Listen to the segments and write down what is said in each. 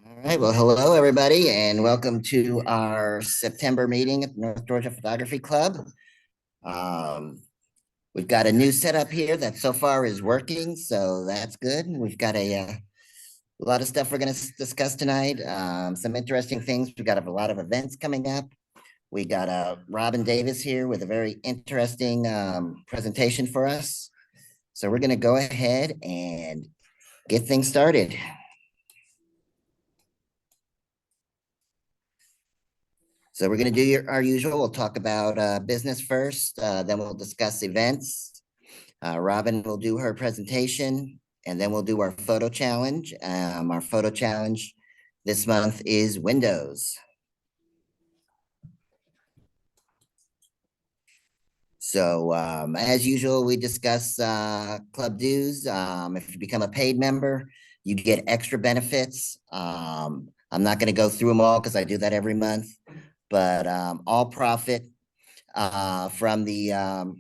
All right, well, hello, everybody, and welcome to our September meeting at the North Georgia Photography Club. Um, we've got a new setup here that so far is working, so that's good. We've got a lot of stuff we're going to discuss tonight, some interesting things. We've got a lot of events coming up. We got Robin Davis here with a very interesting presentation for us. So we're going to go ahead and get things started. So we're going to do our usual. We'll talk about business first, then we'll discuss events. Robin will do her presentation, and then we'll do our photo challenge. Our photo challenge this month is Windows. So as usual, we discuss club dues. If you become a paid member, you get extra benefits. I'm not going to go through them all because I do that every month, but all profit from the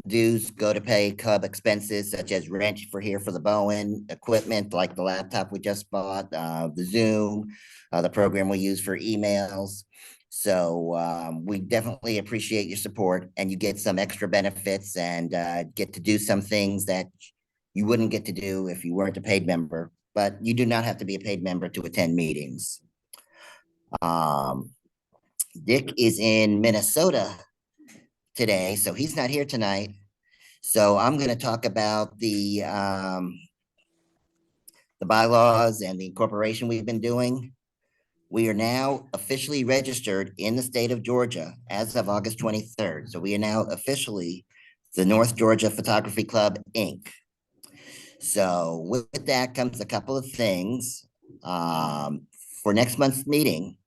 dues go to pay club expenses such as rent for here for the Bowen, equipment like the laptop we just bought, the Zoom, the program we use for emails. So we definitely appreciate your support, and you get some extra benefits and get to do some things that you wouldn't get to do if you weren't a paid member. But you do not have to be a paid member to attend meetings. Dick is in Minnesota today, so he's not here tonight. So I'm going to talk about the bylaws and the incorporation we've been doing. We are now officially registered in the state of Georgia as of August 23rd. So we are now officially the North Georgia Photography Club, Inc. So with that comes a couple of things. For next month's meeting,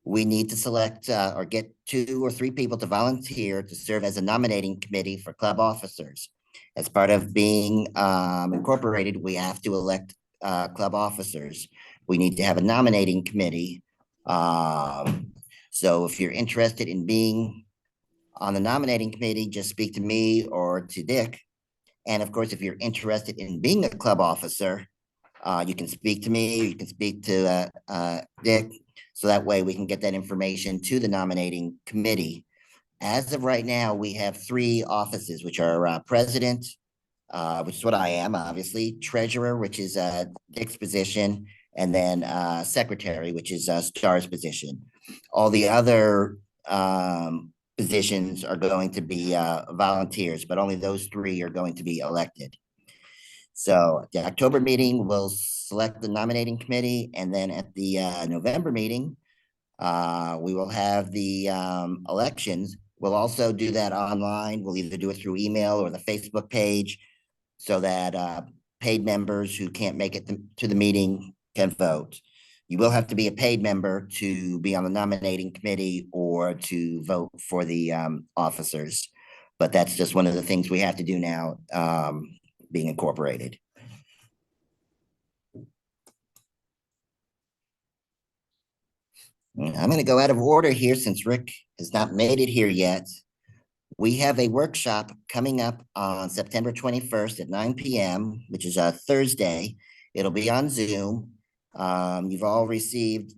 we need to select or get 2 or 3 people to volunteer to serve as a nominating committee for club officers. As part of being incorporated, we have to elect club officers. We need to have a nominating committee. So if you're interested in being on the nominating committee, just speak to me or to Dick. And of course, if you're interested in being a club officer, you can speak to me, you can speak to Dick, so that way we can get that information to the nominating committee. As of right now, we have 3 offices, which are president, which is what I am, obviously, treasurer, which is Dick's position, and then secretary, which is Star's position. All the other positions are going to be volunteers, but only those 3 are going to be elected. So the October meeting will select the nominating committee, and then at the November meeting, we will have the elections. We'll also do that online. We'll either do it through email or the Facebook page so that paid members who can't make it to the meeting can vote. You will have to be a paid member to be on the nominating committee or to vote for the officers. But that's just one of the things we have to do now, being incorporated. I'm going to go out of order here since Rick has not made it here yet. We have a workshop coming up on September 21st at 9 p.m., which is a Thursday. It'll be on Zoom. You've all received,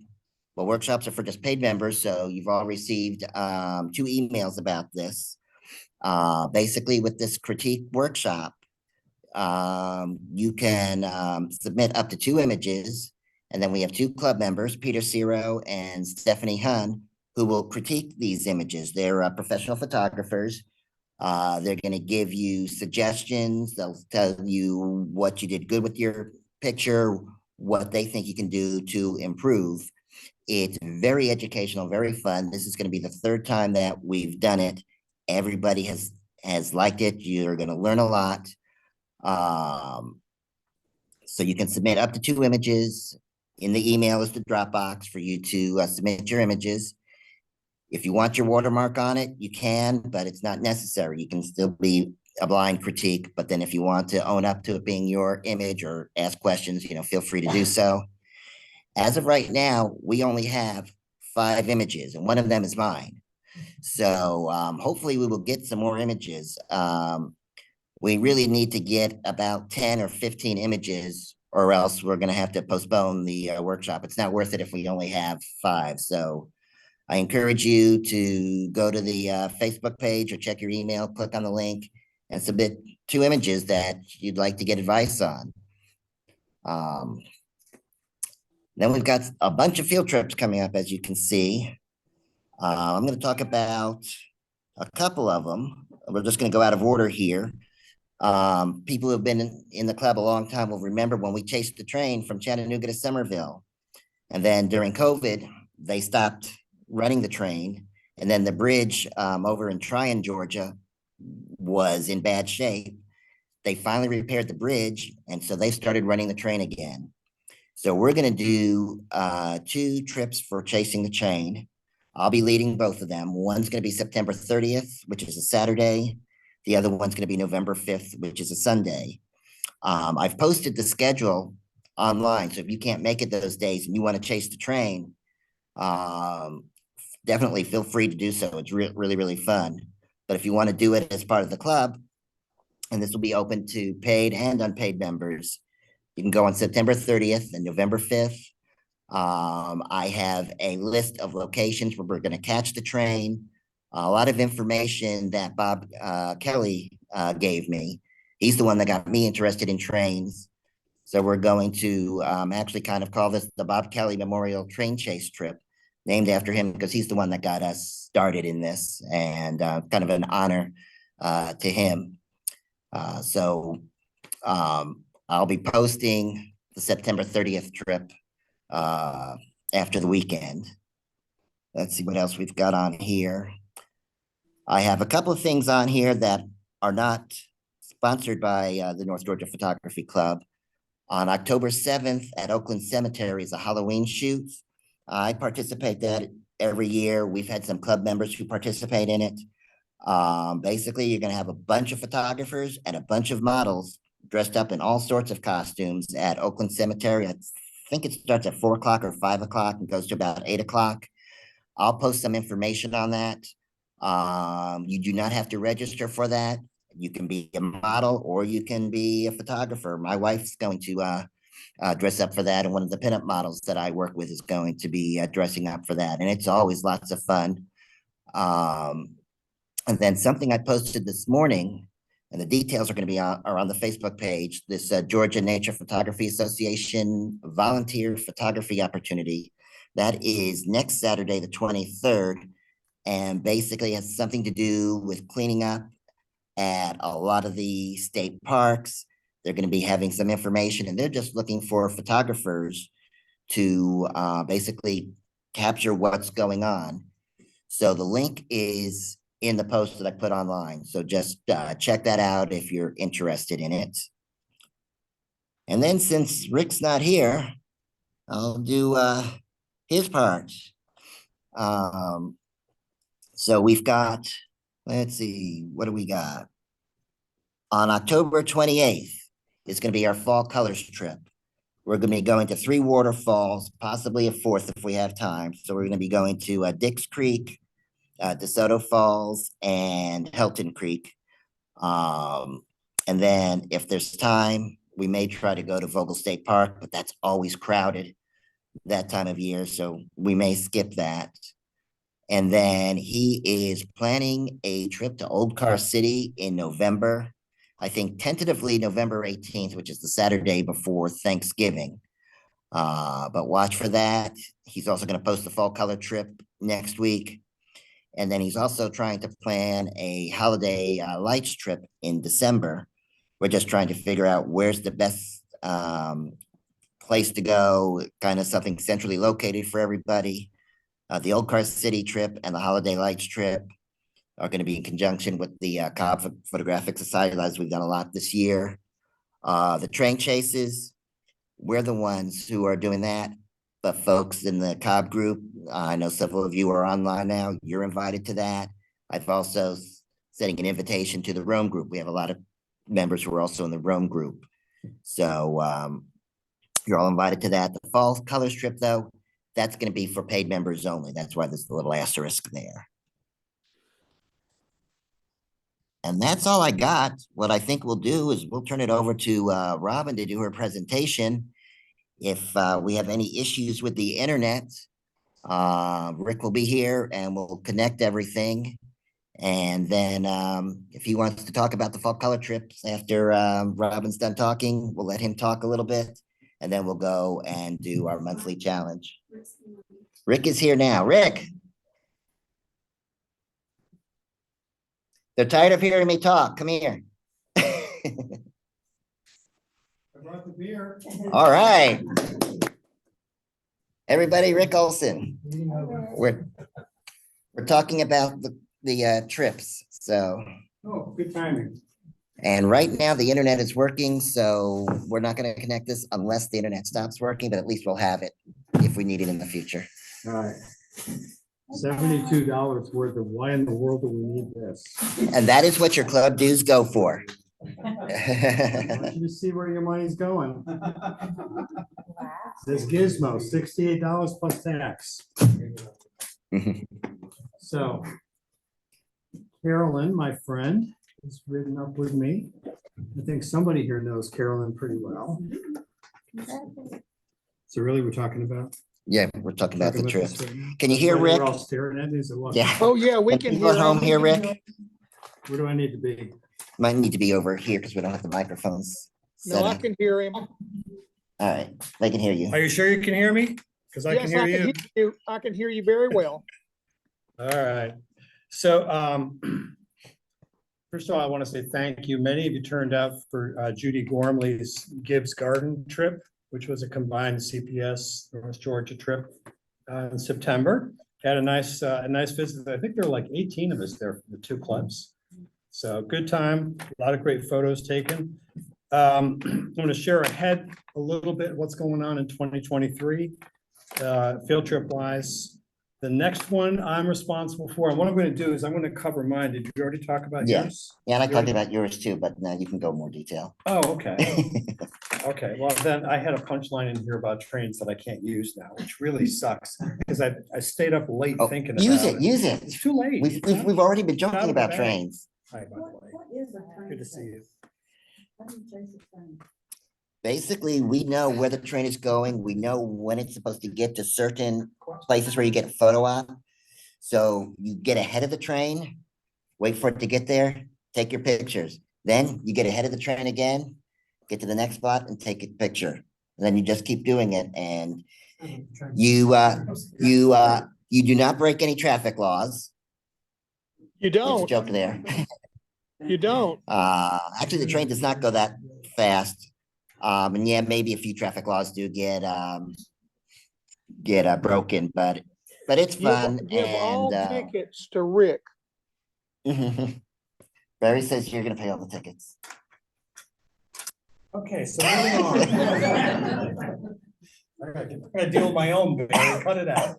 well, workshops are for just paid members, so you've all received 2 emails about this. Basically, with this critique workshop, you can submit up to 2 images, and then we have 2 club members, Peter Ciro and Stephanie Hun, who will critique these images. They're professional photographers. They're going to give you suggestions. They'll tell you what you did good with your picture, what they think you can do to improve. It's very educational, very fun. This is going to be the 3rd time that we've done it. Everybody has liked it. You're going to learn a lot. So you can submit up to 2 images. In the email is the Dropbox for you to submit your images. If you want your watermark on it, you can, but it's not necessary. You can still be a blind critique, but then if you want to own up to it being your image or ask questions, feel free to do so. As of right now, we only have 5 images, and one of them is mine. So hopefully we will get some more images. We really need to get about 10 or 15 images or else we're going to have to postpone the workshop. It's not worth it if we only have 5. So I encourage you to go to the Facebook page or check your email, click on the link, and submit 2 images that you'd like to get advice on. Then we've got a bunch of field trips coming up, as you can see. I'm going to talk about a couple of them. We're just going to go out of order here. People who have been in the club a long time will remember when we chased the train from Chattanooga to Somerville. And then during COVID, they stopped running the train. And then the bridge over in Tryon, Georgia, was in bad shape. They finally repaired the bridge, and so they started running the train again. So we're going to do 2 trips for chasing the train. I'll be leading both of them. One's going to be September 30th, which is a Saturday. The other one's going to be November 5th, which is a Sunday. I've posted the schedule online, so if you can't make it those days and you want to chase the train, definitely feel free to do so. It's really, really fun. But if you want to do it as part of the club, and this will be open to paid and unpaid members, you can go on September 30th and November 5th. I have a list of locations where we're going to catch the train. A lot of information that Bob Kelly gave me. He's the one that got me interested in trains. So we're going to actually kind of call this the Bob Kelly Memorial Train Chase Trip, named after him because he's the one that got us started in this, and kind of an honor to him. I'll be posting the September 30th trip after the weekend. Let's see what else we've got on here. I have a couple of things on here that are not sponsored by the North Georgia Photography Club. On October 7th at Oakland Cemetery is a Halloween shoot. I participate that every year. We've had some club members who participate in it. Basically, you're going to have a bunch of photographers and a bunch of models dressed up in all sorts of costumes at Oakland Cemetery. I think it starts at 4 o'clock or 5 o'clock and goes to about 8 o'clock. I'll post some information on that. You do not have to register for that. You can be a model or you can be a photographer. My wife's going to dress up for that, and one of the pinup models that I work with is going to be dressing up for that, and it's always lots of fun. And then something I posted this morning, and the details are going to be are on the Facebook page, this Georgia Nature Photography Association volunteer photography opportunity. That is next Saturday, the 23rd, and basically has something to do with cleaning up at a lot of the state parks. They're going to be having some information, and they're just looking for photographers to basically capture what's going on. So the link is in the post that I put online. So just check that out if you're interested in it. And then since Rick's not here, I'll do his part. So we've got, let's see, what do we got? On October 28th, it's going to be our fall colors trip. We're going to be going to 3 waterfalls, possibly a 4th if we have time. So we're going to be going to Dix Creek, DeSoto Falls, and Helton Creek. And then if there's time, we may try to go to Vogel State Park, but that's always crowded that time of year, so we may skip that. And then he is planning a trip to Old Car City in November. I think tentatively November 18th, which is the Saturday before Thanksgiving. But watch for that. He's also going to post the fall color trip next week. And then he's also trying to plan a holiday lights trip in December. We're just trying to figure out where's the best place to go, kind of something centrally located for everybody. The Old Car City trip and the holiday lights trip are going to be in conjunction with the Cobb Photographic Society, as we've done a lot this year. The train chases, we're the ones who are doing that. But folks in the Cobb group, I know several of you are online now. You're invited to that. I've also sending an invitation to the Rome group. We have a lot of members who are also in the Rome group. So you're all invited to that. The fall colors trip, though, that's going to be for paid members only. That's why there's a little asterisk there. And that's all I got. What I think we'll do is we'll turn it over to Robin to do her presentation. If we have any issues with the internet, Rick will be here and we'll connect everything. And then if he wants to talk about the fall color trips after Robin's done talking, we'll let him talk a little bit. And then we'll go and do our monthly challenge. Rick is here now. Rick. They're tired of hearing me talk. Come here. I brought the beer. All right. Everybody, Rick Olson. We're talking about the trips. So. Oh, good timing. And right now the internet is working, so we're not going to connect this unless the internet stops working, but at least we'll have it if we need it in the future. All right. $72 worth of why in the world do we need this? And that is what your club dues go for. I want you to see where your money's going. Says Gizmo, $68 plus tax. So Carolyn, my friend, is ridden up with me. I think somebody here knows Carolyn pretty well. So really we're talking about? Yeah, we're talking about the trips. Right, can you hear Rick? Rick? All staring at me. So what? Yeah. Oh, yeah, we can people hear at home him. here, Rick? Where do I need to be? Might need to be over here because we don't have the microphones. No, I can hear him. All right, they can hear you. Are you sure you can hear me? Because I can Yes, hear you. I can hear you very well. All right. So first of all, I want to say thank you. Many of you turned out for Judy Gormley's Gibbs Garden trip, which was a combined CPS North Georgia trip in September. Had a nice visit. I think there were like 18 of us there for the two clubs. So good time, a lot of great photos taken. I'm going to share ahead a little bit what's going on in 2023, field trip wise. The next one I'm responsible for, and what I'm going to do is I'm going to cover mine. Did you already talk about yours? Yeah, and I talked about yours too, but now you can go more detail. Oh, okay. Okay, well then I had a punchline in here about trains that I can't use now, which really sucks because I stayed up late thinking about it. Use it. It's too late. We've already been Out of joking the about bag. trains. Hi, by the way. Good to see you. Basically, we know where the train is going. We know when it's supposed to get to certain places where you get a photo op. So you get ahead of the train, wait for it to get there, take your pictures. Then you get ahead of the train again, get to the next spot and take a picture. And then you just keep doing it. And you do not break any traffic laws. You There's a don't. joke there. You don't. Actually, the train does not go that fast. And yeah, maybe a few traffic laws do get broken, but it's fun. Give all And tickets to Rick. Barry says you're gonna pay all the tickets. Okay, so moving on. I'm gonna deal with my own, Barry. Cut it out.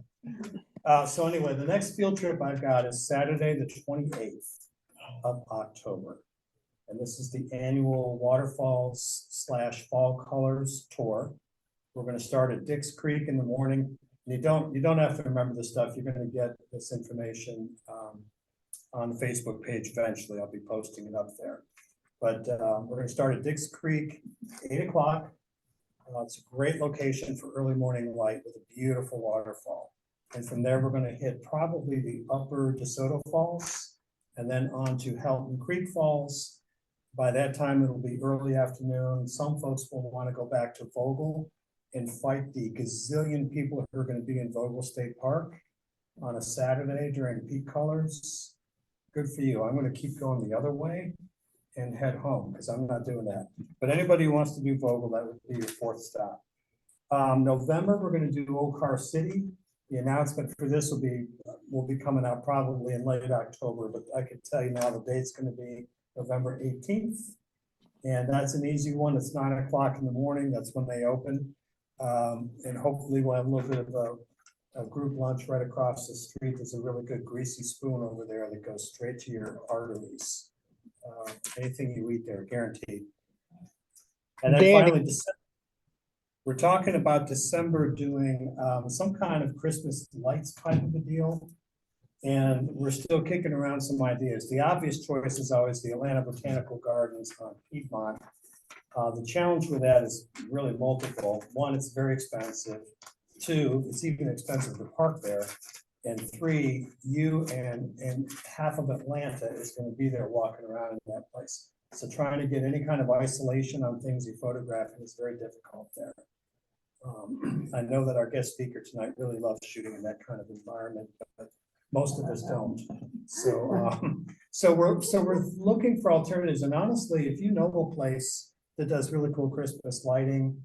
So anyway, the next field trip I've got is Saturday, the 28th of October. And this is the annual Waterfalls / Fall Colors Tour. We're going to start at Dix Creek in the morning. And you don't have to remember this stuff. You're going to get this information on the Facebook page eventually. I'll be posting it up there. But we're going to start at Dix Creek, 8 o'clock. It's a great location for early morning light with a beautiful waterfall. And from there, we're going to hit probably the upper DeSoto Falls and then on to Helton Creek Falls. By that time, it'll be early afternoon. Some folks will want to go back to Vogel and fight the gazillion people who are going to be in Vogel State Park on a Saturday during peak colors. Good for you. I'm going to keep going the other way and head home because I'm not doing that. But anybody who wants to do Vogel, that would be your fourth stop. November, we're going to do Oak Car City. The announcement for this will be coming out probably in late October, but I can tell you now the date's going to be November 18th. And that's an easy one. It's 9 o'clock in the morning. That's when they open. And hopefully we'll have a little bit of a group lunch right across the street. There's a really good greasy spoon over there that goes straight to your arteries. Anything you eat there, guaranteed. And then finally, we're talking about December doing some kind of Christmas lights type of a deal. And we're still kicking around some ideas. The obvious choice is always the Atlanta Botanical Gardens on Piedmont. The challenge with that is really multiple. One, it's very expensive. Two, it's even expensive to park there. And three, you and half of Atlanta is gonna be there walking around in that place. So trying to get any kind of isolation on things you're photographing is very difficult there. I know that our guest speaker tonight really loves shooting in that kind of environment, but most of us don't. So we're looking for alternatives, and honestly, if you know a place that does really cool Christmas lighting,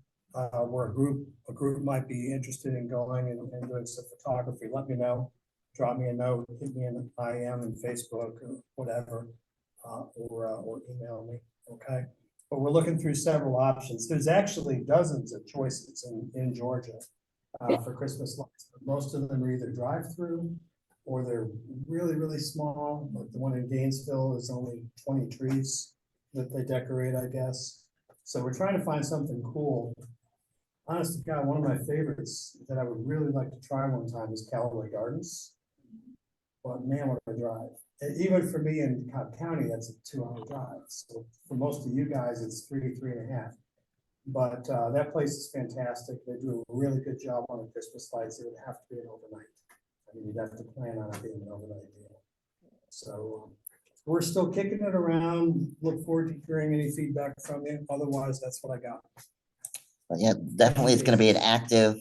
where a group might be interested in going and doing some photography, let me know. Drop me a note, hit me in IM and Facebook or whatever, or email me, okay? But we're looking through several options. There's actually dozens of choices in Georgia for Christmas lights. But most of them are either drive-through or they're really, really small. Like the one in Gainesville is only 20 trees that they decorate, I guess. So we're trying to find something cool. Honest to God, one of my favorites that I would really like to try one time is Callaway Gardens. But man, what a drive. Even for me in Cobb County, that's a 2-hour drive. So for most of you guys, it's 3.5. But that place is fantastic. They do a really good job on the Christmas lights. It would have to be an overnight. I mean, you'd have to plan on it being an overnight deal. So we're still kicking it around. Look forward to hearing any feedback from you. Otherwise, that's what I got. But yeah, definitely it's gonna be an active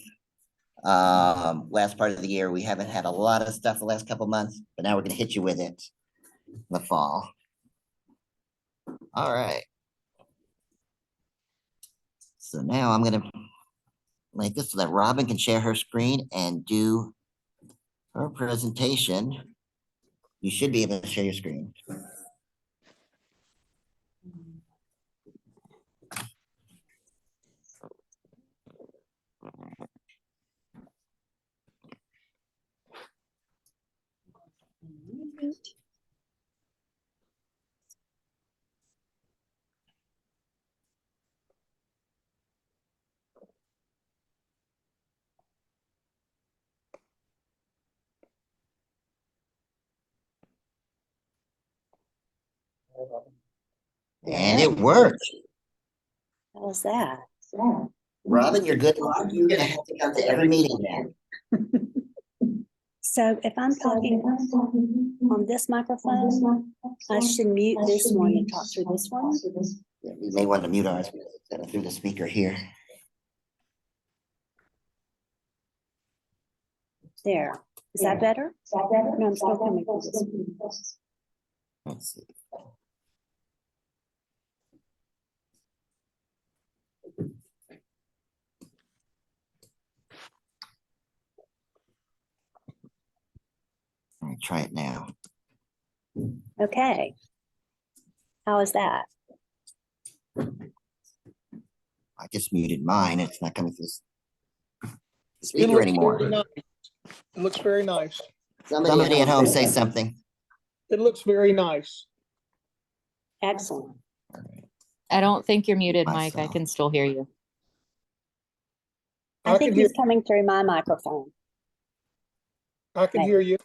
last part of the year. We haven't had a lot of stuff the last couple months, but now we're gonna hit you with it in the fall. All right. So now I'm gonna make this so that Robin can share her screen and do her presentation. You should be able to share your screen. And it worked. How was that? Robin, you're good luck. You're gonna have to come to every meeting now. So if I'm talking on this microphone, I should mute this one and talk through this one. Yeah, we may want to mute ours through the speaker here. There. Is that better? No, I'm still coming through this one. Let's see. All right, try it now. Okay. How is that? I just muted mine. It's not coming through the It speaker looks anymore. very nice. It looks very nice. Somebody at home say something. It looks very nice. Excellent. I don't think you're muted, Mike. I Myself. can still hear you. I I think can hear, he's coming through my microphone. I can hear you.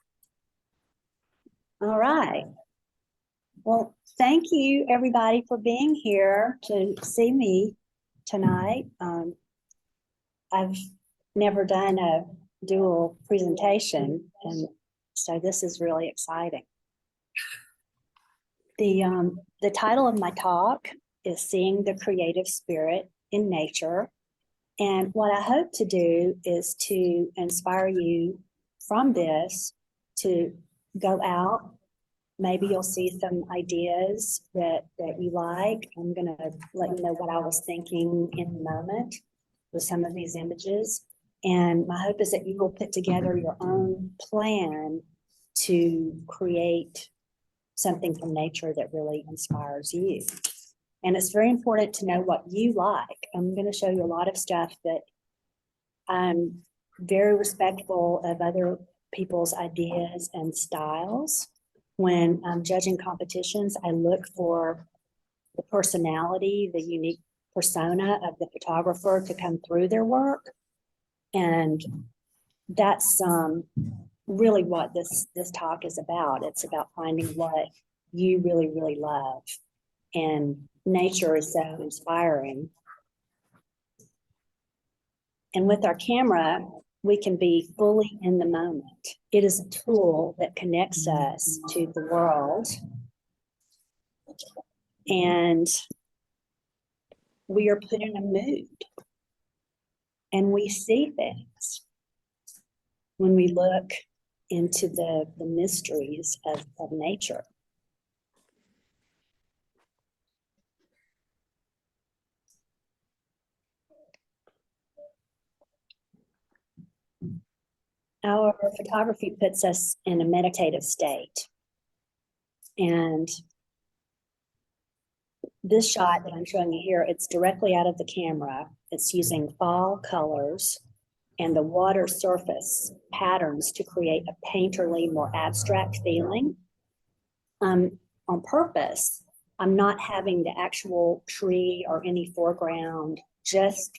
All right. Well, thank you, everybody, for being here to see me tonight. I've never done a dual presentation, and so this is really exciting. The title of my talk is Seeing the Creative Spirit in Nature. And what I hope to do is to inspire you from this to go out. Maybe you'll see some ideas that you like. I'm gonna let you know what I was thinking in the moment with some of these images. And my hope is that you will put together your own plan to create something from nature that really inspires you. And it's very important to know what you like. I'm going to show you a lot of stuff that I'm very respectful of other people's ideas and styles. When I'm judging competitions, I look for the personality, the unique persona of the photographer to come through their work. And that's really what this talk is about. It's about finding what you really, really love. And nature is so inspiring. And with our camera, we can be fully in the moment. It is a tool that connects us to the world. And we are put in a mood. And we see things when we look into the mysteries of nature. Our photography puts us in a meditative state. And this shot that I'm showing you here, it's directly out of the camera. It's using fall colors and the water surface patterns to create a painterly, more abstract feeling. On purpose, I'm not having the actual tree or any foreground, just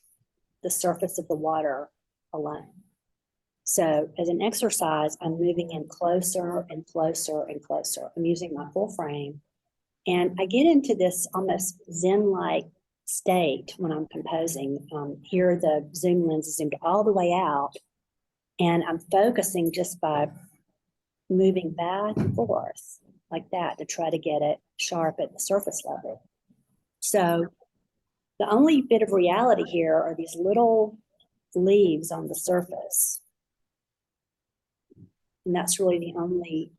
the surface of the water alone. So as an exercise, I'm moving in closer and closer and closer. I'm using my full frame. And I get into this almost Zen-like state when I'm composing. Here, the zoom lens is zoomed all the way out. And I'm focusing just by moving back and forth like that to try to get it sharp at the surface level. So the only bit of reality here are these little leaves on the surface. And that's really the only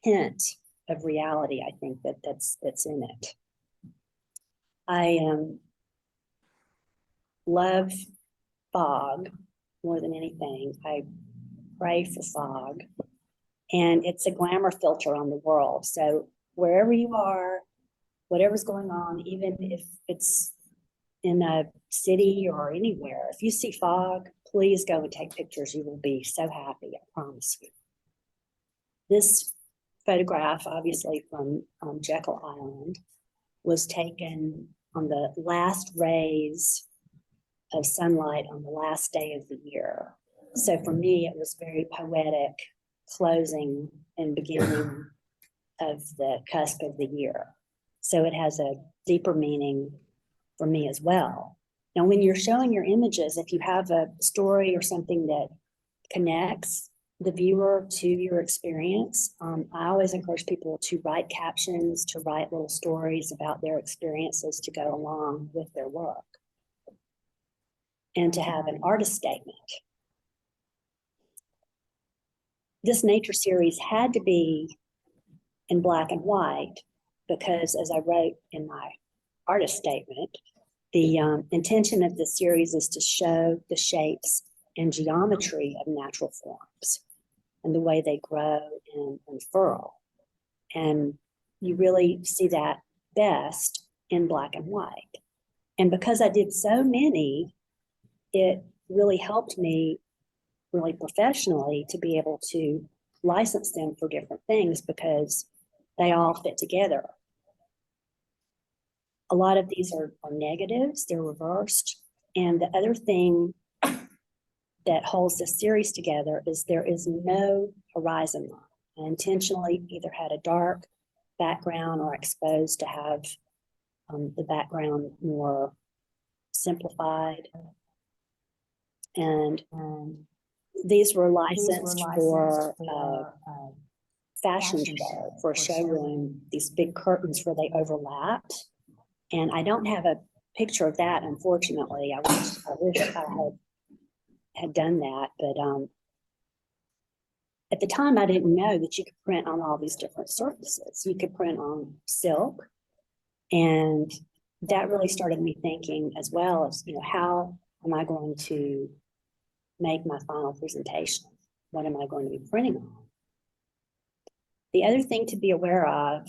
hint of reality, I think, that's in it. I love fog more than anything. I pray for fog. And it's a glamour filter on the world. So wherever you are, whatever's going on, even if it's in a city or anywhere, if you see fog, please go and take pictures. You will be so happy, I promise you. This photograph, obviously from Jekyll Island, was taken on the last rays of sunlight on the last day of the year. So for me, it was very poetic closing and beginning of the cusp of the year. So it has a deeper meaning for me as well. Now, when you're showing your images, if you have a story or something that connects the viewer to your experience, I always encourage people to write captions, to write little stories about their experiences to go along with their work, and to have an artist statement. This nature series had to be in black and white because, as I wrote in my artist statement, the intention of the series is to show the shapes and geometry of natural forms and the way they grow and unfurl. And you really see that best in black and white. And because I did so many, it really helped me really professionally to be able to license them for different things because they all fit together. A lot of these are negatives, they're reversed. And the other thing that holds this series together is there is no horizon line. I intentionally either had a dark background or exposed to have the background more simplified. And these were licensed for a fashion show, for a showroom, these big curtains where they overlapped. And I don't have a picture of that, unfortunately. I wish I had done that, but at the time I didn't know that you could print on all these different surfaces. You could print on silk, and that really started me thinking as well as, how am I going to make my final presentation? What am I going to be printing on? The other thing to be aware of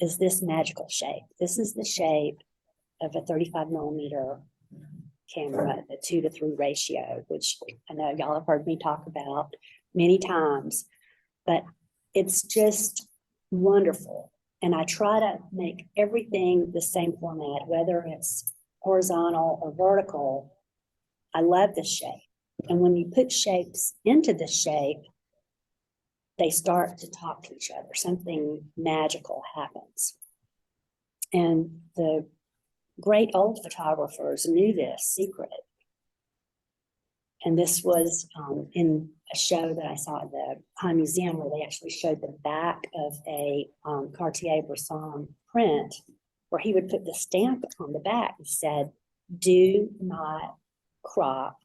is this magical shape. This is the shape of a 35mm camera, the 2:3 ratio, which I know y'all have heard me talk about many times, but it's just wonderful. And I try to make everything the same format, whether it's horizontal or vertical. I love this shape. And when you put shapes into the shape, they start to talk to each other. Something magical happens. And the great old photographers knew this secret. And this was in a show that I saw at the High Museum, where they actually showed the back of a Cartier-Bresson print, where he would put the stamp on the back and said, "Do not crop,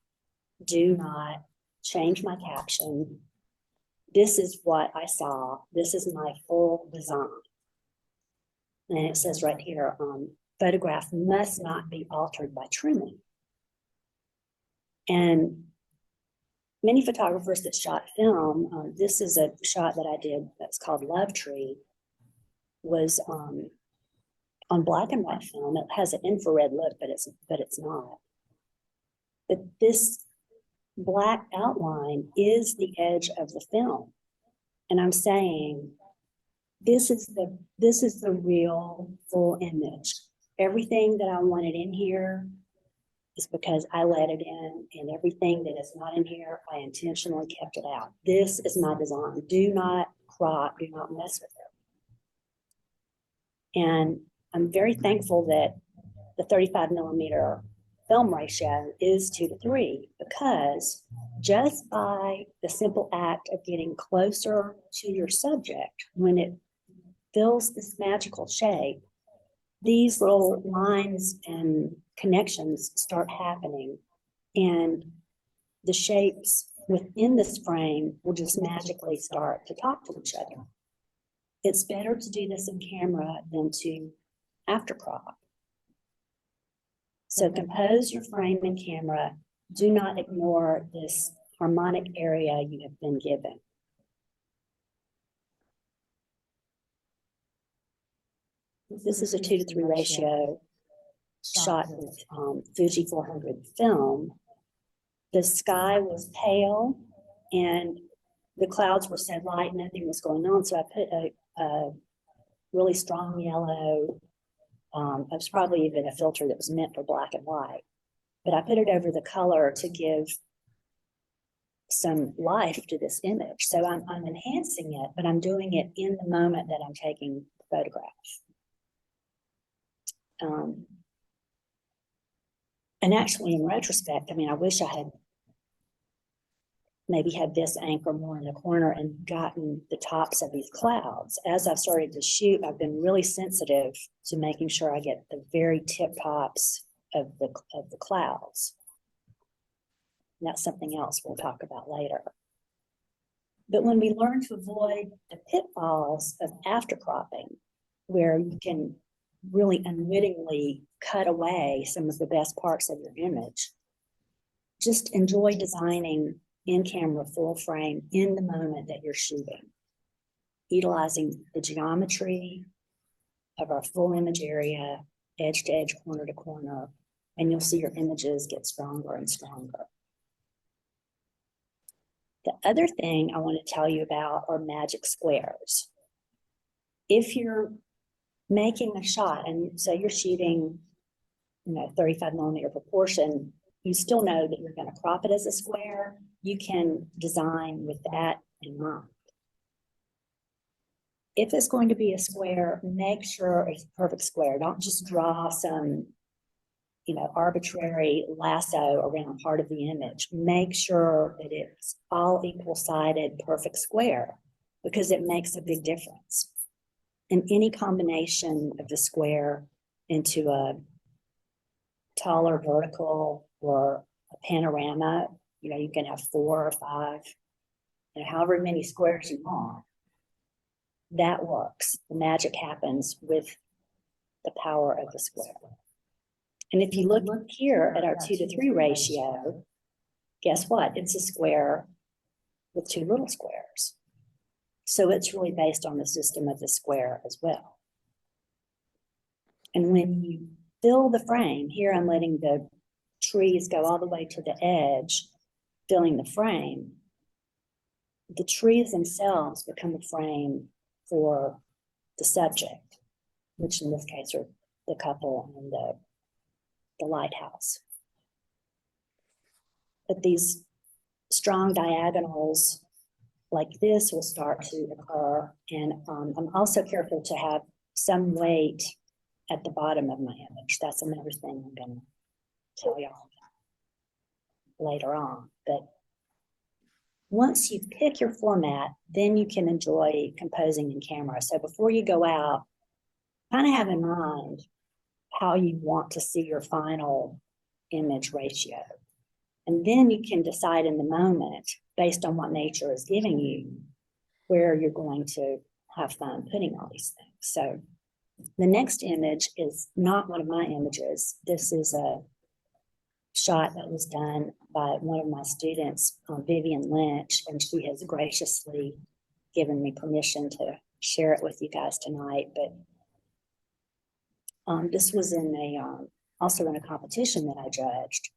do not change my caption. This is what I saw. This is my full design." And it says right here, photograph must not be altered by trimming. And many photographers that shot film, this is a shot that I did that's called Love Tree, was on black and white film. It has an infrared look, but it's not. But this black outline is the edge of the film. And I'm saying, this is the real full image. Everything that I wanted in here is because I let it in, and everything that is not in here, I intentionally kept it out. This is my design. Do not crop, do not mess with it. And I'm very thankful that the 35mm film ratio is 2:3, because just by the simple act of getting closer to your subject, when it fills this magical shape, these little lines and connections start happening, and the shapes within this frame will just magically start to talk to each other. It's better to do this in camera than to after crop. So compose your frame in camera. Do not ignore this harmonic area you have been given. This is a 2:3 ratio shot with Fuji 400 film. The sky was pale and the clouds were so light, nothing was going on. So I put a really strong yellow. It was probably even a filter that was meant for black and white, but I put it over the color to give some life to this image. So I'm enhancing it, but I'm doing it in the moment that I'm taking the photograph. And actually, in retrospect, I mean, I wish I had maybe had this anchor more in the corner and gotten the tops of these clouds. As I've started to shoot, I've been really sensitive to making sure I get the very tip tops of the clouds. And that's something else we'll talk about later. But when we learn to avoid the pitfalls of after cropping, where you can really unwittingly cut away some of the best parts of your image, just enjoy designing in camera full frame in the moment that you're shooting, utilizing the geometry of our full image area, edge to edge, corner to corner, and you'll see your images get stronger and stronger. The other thing I want to tell you about are magic squares. If you're making a shot, and say you're shooting, 35mm proportion, you still know that you're going to crop it as a square. You can design with that in mind. If it's going to be a square, make sure it's a perfect square. Don't just draw some, arbitrary lasso around part of the image. Make sure that it's all equal-sided, perfect square, because it makes a big difference. And any combination of the square into a taller vertical or a panorama, you can have 4 or 5, however many squares you want. That works. The magic happens with the power of the square. And if you look here at our 2:3 ratio, guess what? It's a square with 2 little squares. So it's really based on the system of the square as well. And when you fill the frame, here I'm letting the trees go all the way to the edge, filling the frame. The trees themselves become a frame for the subject, which in this case are the couple and the lighthouse. But these strong diagonals like this will start to occur. And I'm also careful to have some weight at the bottom of my image. That's another thing I'm going to tell y'all later on. But once you pick your format, then you can enjoy composing in camera. So before you go out, kind of have in mind how you want to see your final image ratio. And then you can decide in the moment, based on what nature is giving you, where you're going to have fun putting all these things. So the next image is not one of my images. This is a shot that was done by one of my students, Vivian Lynch, and she has graciously given me permission to share it with you guys tonight. But this was in also in a competition that I judged.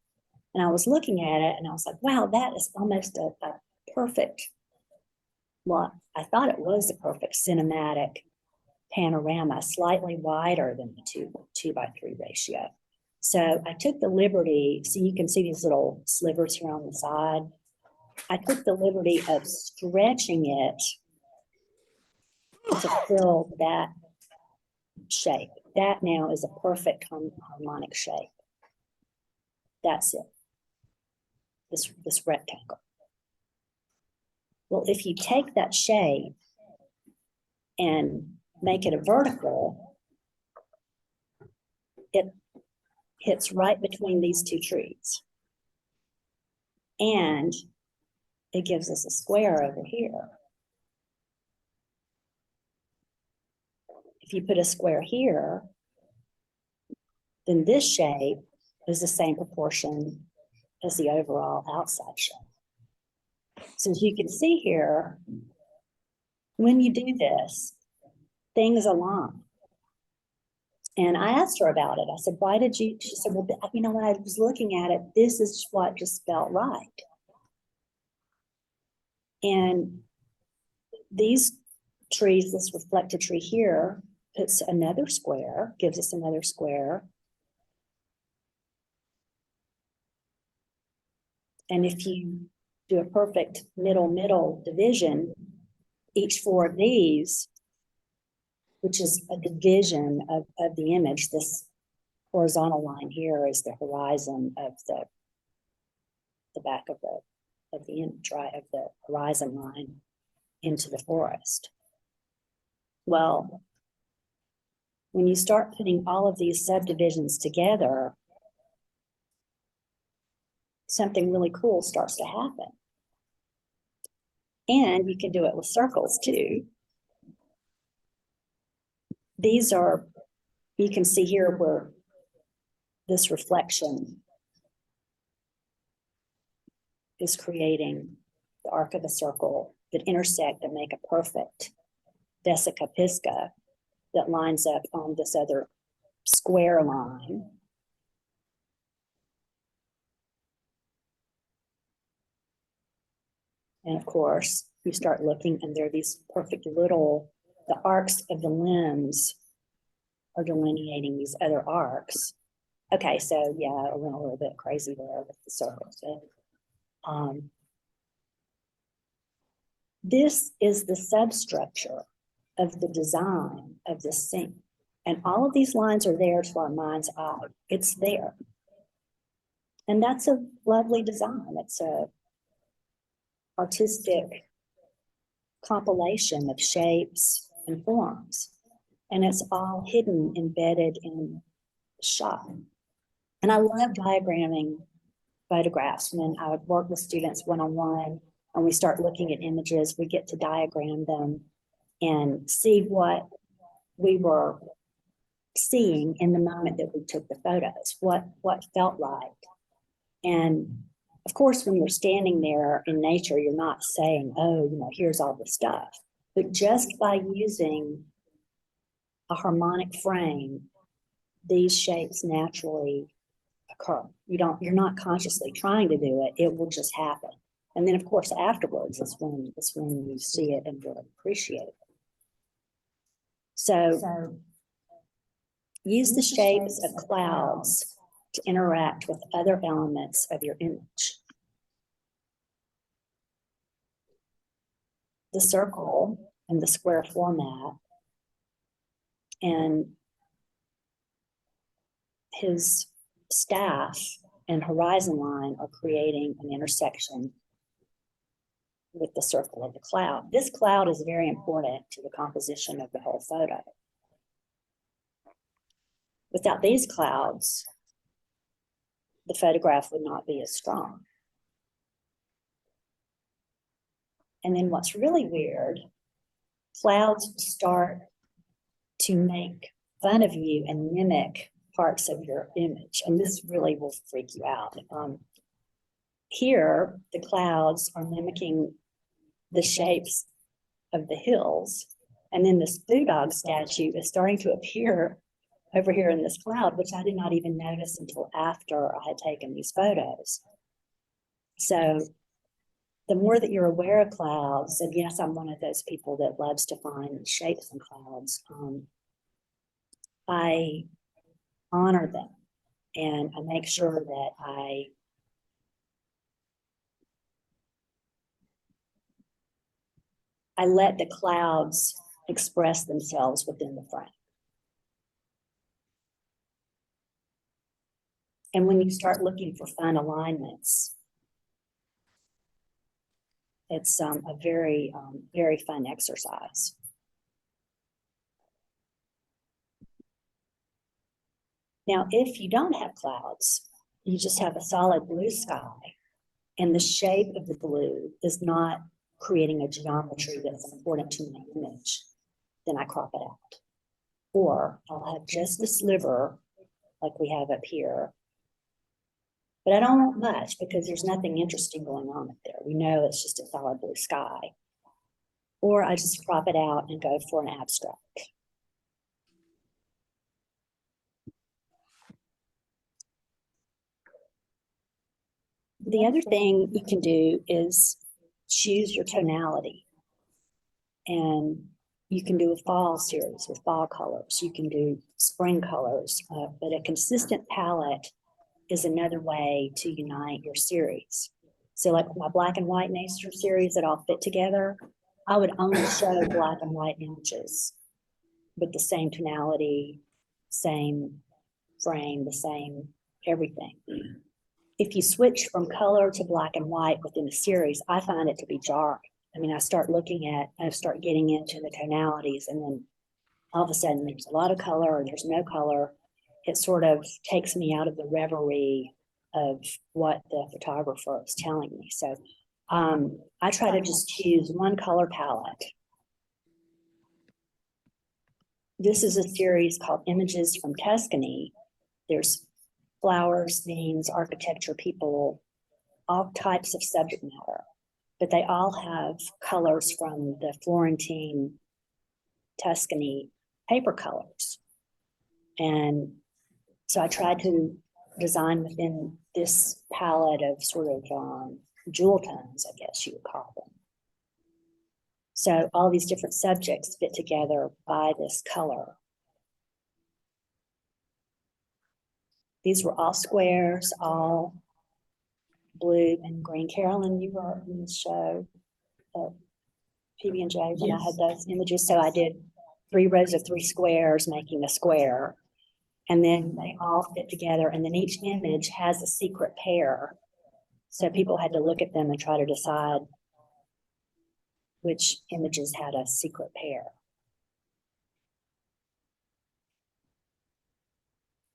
And I was looking at it and I was like, wow, that is almost a perfect, well, I thought it was a perfect cinematic panorama, slightly wider than the 2:3 ratio. So I took the liberty, so you can see these little slivers here on the side. I took the liberty of stretching it to fill that shape. That now is a perfect harmonic shape. That's it. This rectangle. Well, if you take that shape and make it a vertical, it hits right between these two trees. And it gives us a square over here. If you put a square here, then this shape is the same proportion as the overall outside shape. So as you can see here, when you do this, things align. And I asked her about it. I said, why did you? She said, well, you know, when I was looking at it, this is what just felt right. And these trees, this reflected tree here, puts another square, gives us another square. And if you do a perfect middle division, each 4 of these, which is a division of the image, this horizontal line here is the horizon of the back of the image, right, of the horizon line into the forest. Well, when you start putting all of these subdivisions together, something really cool starts to happen. And you can do it with circles too. These are, you can see here where this reflection is creating the arc of a circle that intersect and make a perfect vesica pisca that lines up on this other square line. And of course, you start looking and there are these perfect little, the arcs of the limbs are delineating these other arcs. Okay, so yeah, I went a little bit crazy there with the circles. But, this is the substructure of the design of this scene. And all of these lines are there to our mind's eye. It's there. And that's a lovely design. It's a artistic compilation of shapes and forms. And it's all hidden, embedded in the shot. And I love diagramming photographs. When I would work with students one-on-one and we start looking at images, we get to diagram them and see what we were seeing in the moment that we took the photos, what felt right. And of course, when you're standing there in nature, you're not saying, oh, you know, here's all the stuff. But just by using a harmonic frame, these shapes naturally occur. You're not consciously trying to do it. It will just happen. And then of course, afterwards is when you see it and really appreciate it. So use the shapes of clouds to interact with other elements of your image. the circle and the square format, and his staff and horizon line are creating an intersection with the circle of the cloud. This cloud is very important to the composition of the whole photo. Without these clouds, the photograph would not be as strong. And then what's really weird, clouds start to make fun of you and mimic parts of your image. And this really will freak you out. Here, the clouds are mimicking the shapes of the hills. And then this blue dog statue is starting to appear over here in this cloud, which I did not even notice until after I had taken these photos. So the more that you're aware of clouds, and yes, I'm one of those people that loves to find shapes in clouds, I honor them and I make sure that I let the clouds express themselves within the frame. And when you start looking for fun alignments, it's a very, very fun exercise. Now, if you don't have clouds, you just have a solid blue sky, and the shape of the blue is not creating a geometry that's important to my image, then I crop it out. Or I'll have just a sliver like we have up here, but I don't want much because there's nothing interesting going on up there. We know it's just a solid blue sky. Or I just crop it out and go for an abstract. The other thing you can do is choose your tonality. And you can do a fall series with fall colors. You can do spring colors, but a consistent palette is another way to unite your series. So like my black and white nature series that all fit together, I would only show black and white images with the same tonality, same frame, the same everything. If you switch from color to black and white within a series, I find it to be jarring. I mean, I start getting into the tonalities, and then all of a sudden there's a lot of color or there's no color. It sort of takes me out of the reverie of what the photographer is telling me. So I try to just choose one color palette. This is a series called Images from Tuscany. There's flowers, scenes, architecture, people, all types of subject matter, but they all have colors from the Florentine Tuscany paper colors. And so I tried to design within this palette of sort of jewel tones, I guess you would call them. So all these different subjects fit together by this color. These were all squares, all blue and green. Carolyn, you were in the show at PB&J when I had those images. So I did 3 rows of 3 squares, making a square. And then they all fit together. And then each image has a secret pair. So people had to look at them and try to decide which images had a secret pair.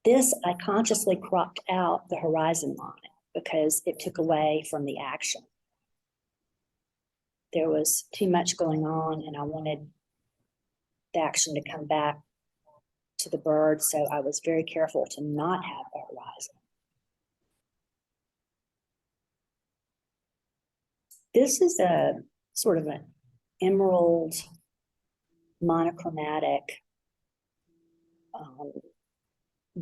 This, I consciously cropped out the horizon line because it took away from the action. There was too much going on and I wanted the action to come back to the bird, so I was very careful to not have the horizon. This is a sort of an emerald monochromatic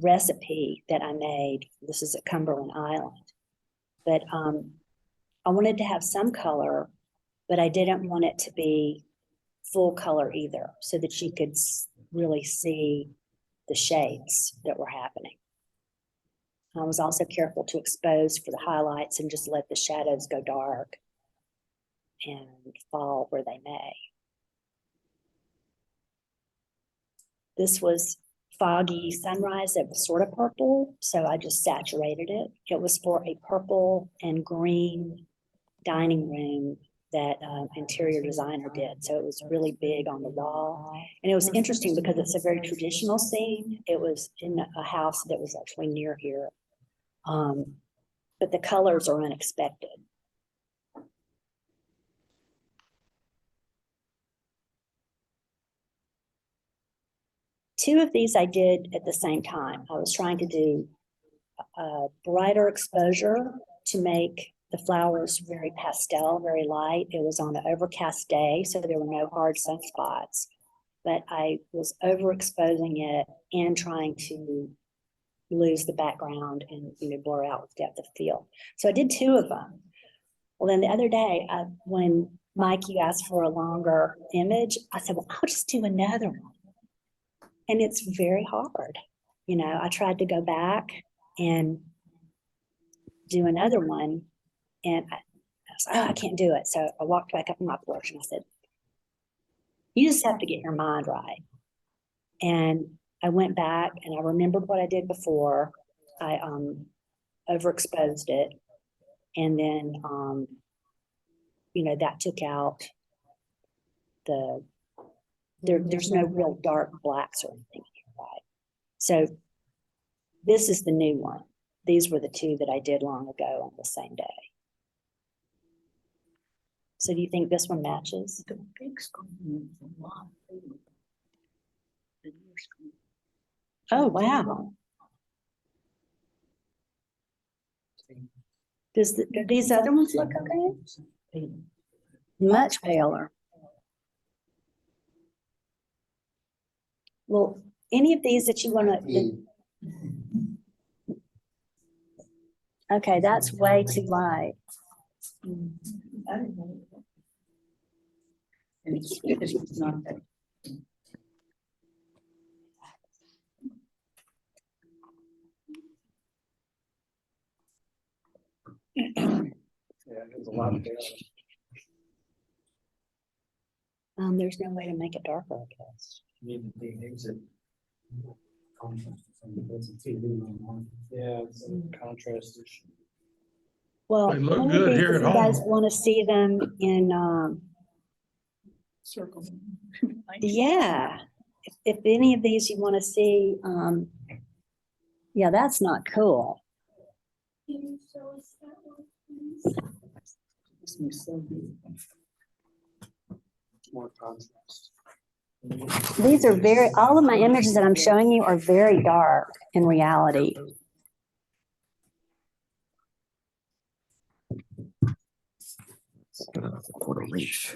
recipe that I made. This is at Cumberland Island. But I wanted to have some color, but I didn't want it to be full color either, so that you could really see the shades that were happening. I was also careful to expose for the highlights and just let the shadows go dark. and fall where they may. This was foggy sunrise that was sort of purple, so I just saturated it. It was for a purple and green dining room that interior designer did. So it was really big on the wall. And it was interesting because it's a very traditional scene. It was in a house that was actually near here. But the colors are unexpected. Two of these I did at the same time. I was trying to do a brighter exposure to make the flowers very pastel, very light. It was on an overcast day, so there were no hard sunspots. But I was overexposing it and trying to lose the background and blur out with depth of field. So I did two of them. Well, then the other day, when Mike, you asked for a longer image, I said, well, I'll just do another one. And it's very hard. I tried to go back and do another one, and I was like, oh, I can't do it. So I walked back up on my porch and I said, you just have to get your mind right. And I went back and I remembered what I did before. I overexposed it. And then, that took out there's no real dark blacks or anything here, right? So this is the new one. These were the two that I did long ago on the same day. So do you think this one matches? The big screen is a lot bigger than your screen. Oh, wow. Do these other ones look okay? Much paler. Well, any of these that you want to... Okay, that's way too light. There's a lot of data. There's no way to make it darker, I guess. Need the exit. Yeah, it's a contrast issue. Well, They look one of good these, here if at you guys home. want to see them in, Circle. yeah, if any of these you want to see, yeah, that's not cool. More contrast. These are all of my images that I'm showing you are very dark in reality. Quarter reach.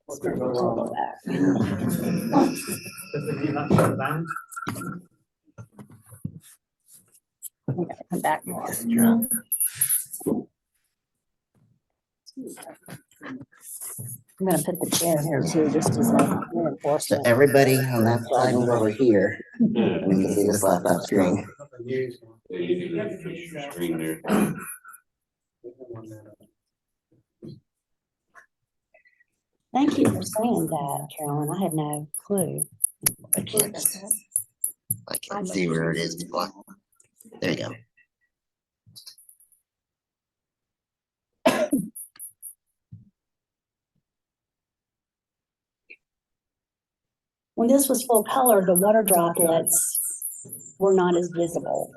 All of that. I gotta come back more. I'm gonna put the chair here too, just as a So reinforcement. everybody on that side move over here. We can see this laptop screen. Yeah, you can fix your screen there. Thank you for saying that, Carolyn. I had no clue. I can't see where it is. There you go. When this was full color, the water droplets were not as visible.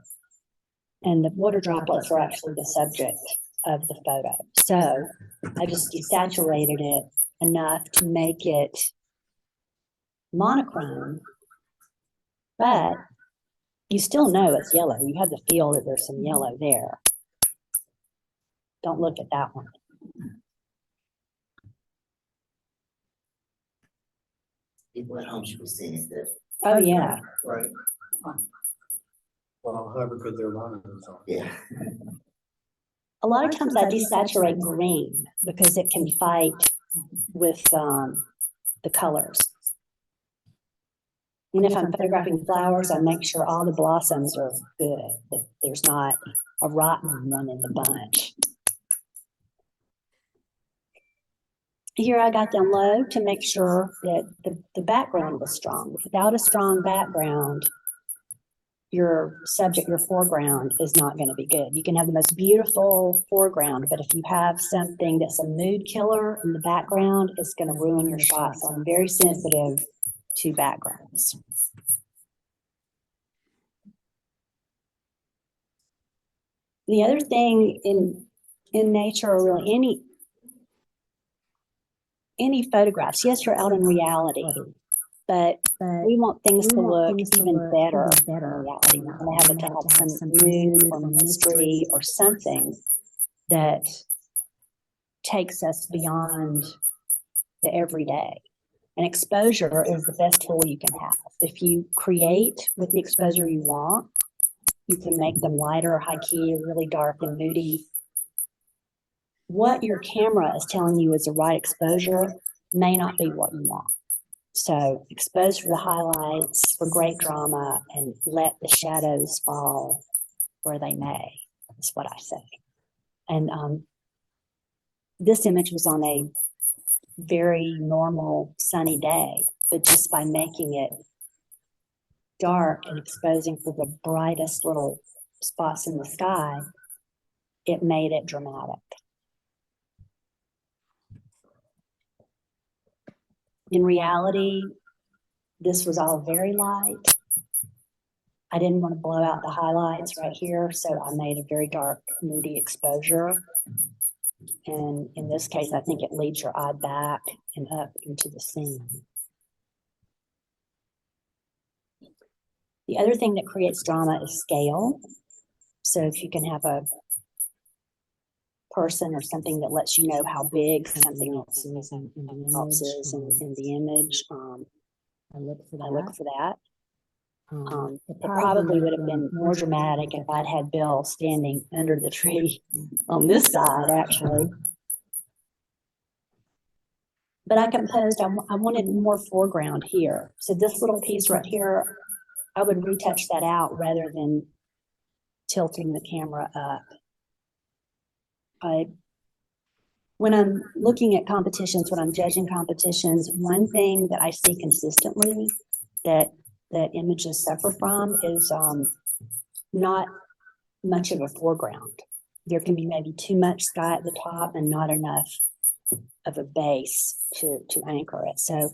And the water droplets were actually the subject of the photo. So I just desaturated it enough to make it monochrome, but you still know it's yellow. You have the feel that there's some yellow there. Don't look at that one. People at home should be seeing it. Oh, yeah. Right. Well, however good their monitors are. Yeah. A lot of times I desaturate green because it can fight with the colors. And if I'm photographing flowers, I make sure all the blossoms are good, that there's not a rotten one in the bunch. Here I got down low to make sure that the background was strong. Without a strong background, your subject, your foreground is not going to be good. You can have the most beautiful foreground, but if you have something that's a mood killer in the background, it's going to ruin your shot. So I'm very sensitive to backgrounds. The other thing in nature, or really any photographs, yes, you're out in reality, but we want things to look even better in reality. We have to have some mood or mystery or something that takes us beyond the everyday. And exposure is the best tool you can have. If you create with the exposure you want, you can make them lighter, high key, really dark and moody. What your camera is telling you is the right exposure may not be what you want. So expose for the highlights, for great drama, and let the shadows fall where they may, is what I say. And this image was on a very normal sunny day, but just by making it dark and exposing for the brightest little spots in the sky, it made it dramatic. In reality, this was all very light. I didn't want to blow out the highlights right here, so I made a very dark, moody exposure. And in this case, I think it leads your eye back and up into the scene. The other thing that creates drama is scale. So if you can have a person or something that lets you know how big something else is in the image, I look for that. It probably would have been more dramatic if I'd had Bill standing under the tree on this side, actually. But I composed, I wanted more foreground here. So this little piece right here, I would retouch that out rather than tilting the camera up. When I'm looking at competitions, when I'm judging competitions, one thing that I see consistently that images suffer from is not much of a foreground. There can be maybe too much sky at the top and not enough of a base to anchor it. So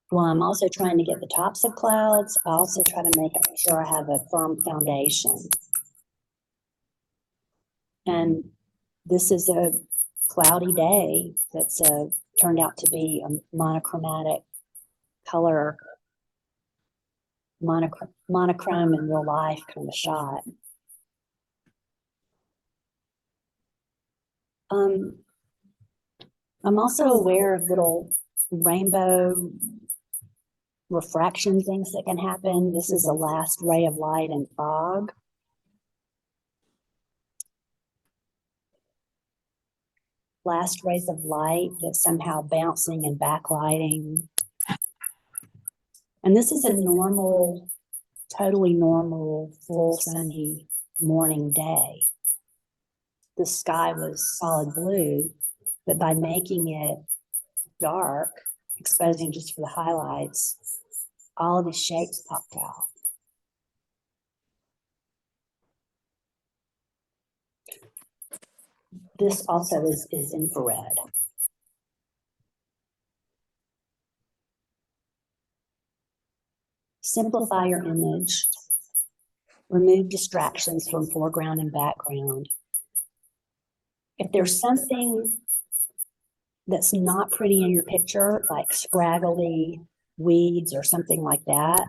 while I'm also trying to get the tops of clouds, I also try to make sure I have a firm foundation. And this is a cloudy day that's turned out to be a monochromatic color, monochrome in real life kind of shot. I'm also aware of little rainbow refraction things that can happen. This is the last ray of light in fog. Last rays of light that's somehow bouncing and backlighting. And this is a normal, totally normal, full sunny morning day. The sky was solid blue, but by making it dark, exposing just for the highlights, all of the shapes popped out. This also is infrared. Simplify your image. Remove distractions from foreground and background. If there's something that's not pretty in your picture, like scraggly weeds or something like that,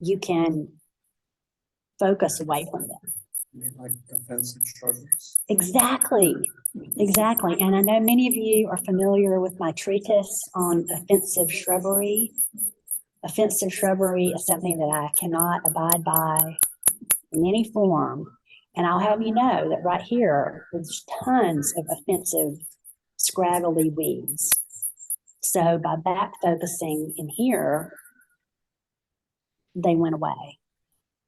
you can focus away from them. Like offensive shrubs. Exactly. And I know many of you are familiar with my treatise on offensive shrubbery. Offensive shrubbery is something that I cannot abide by in any form. And I'll have you know that right here, there's tons of offensive scraggly weeds. So by back focusing in here, they went away.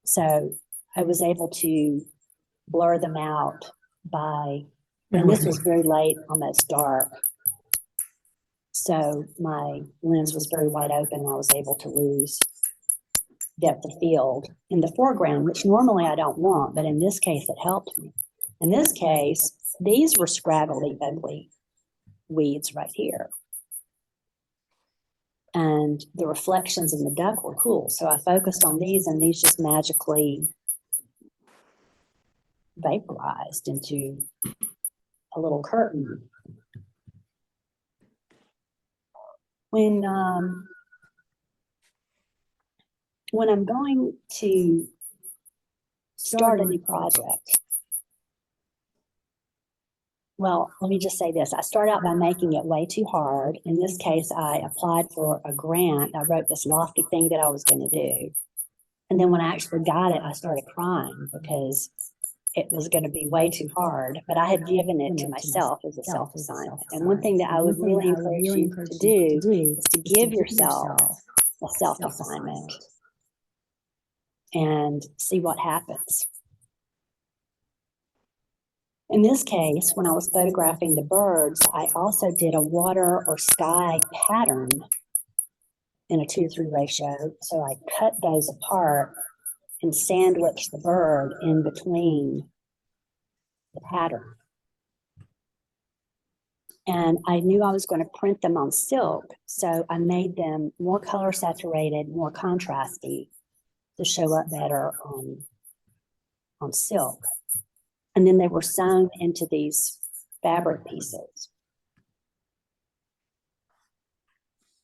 So I was able to blur them out by, and this was very late, almost dark. So my lens was very wide open. I was able to lose depth of field in the foreground, which normally I don't want, but in this case, it helped me. In this case, these were scraggly, ugly weeds right here. And the reflections in the duck were cool. So I focused on these, and these just magically vaporized into a little curtain. When I'm going to start a new project, well, let me just say this. I start out by making it way too hard. In this case, I applied for a grant. I wrote this lofty thing that I was going to do. And then when I actually got it, I started crying because it was going to be way too hard. But I had given it to myself as a self-assignment. And one thing that I would really encourage you to do is to give yourself a self-assignment and see what happens. In this case, when I was photographing the birds, I also did a water or sky pattern in a 2:3 ratio. So I cut those apart and sandwiched the bird in between the pattern. And I knew I was going to print them on silk, so I made them more color saturated, more contrasty to show up better on silk. And then they were sewn into these fabric pieces.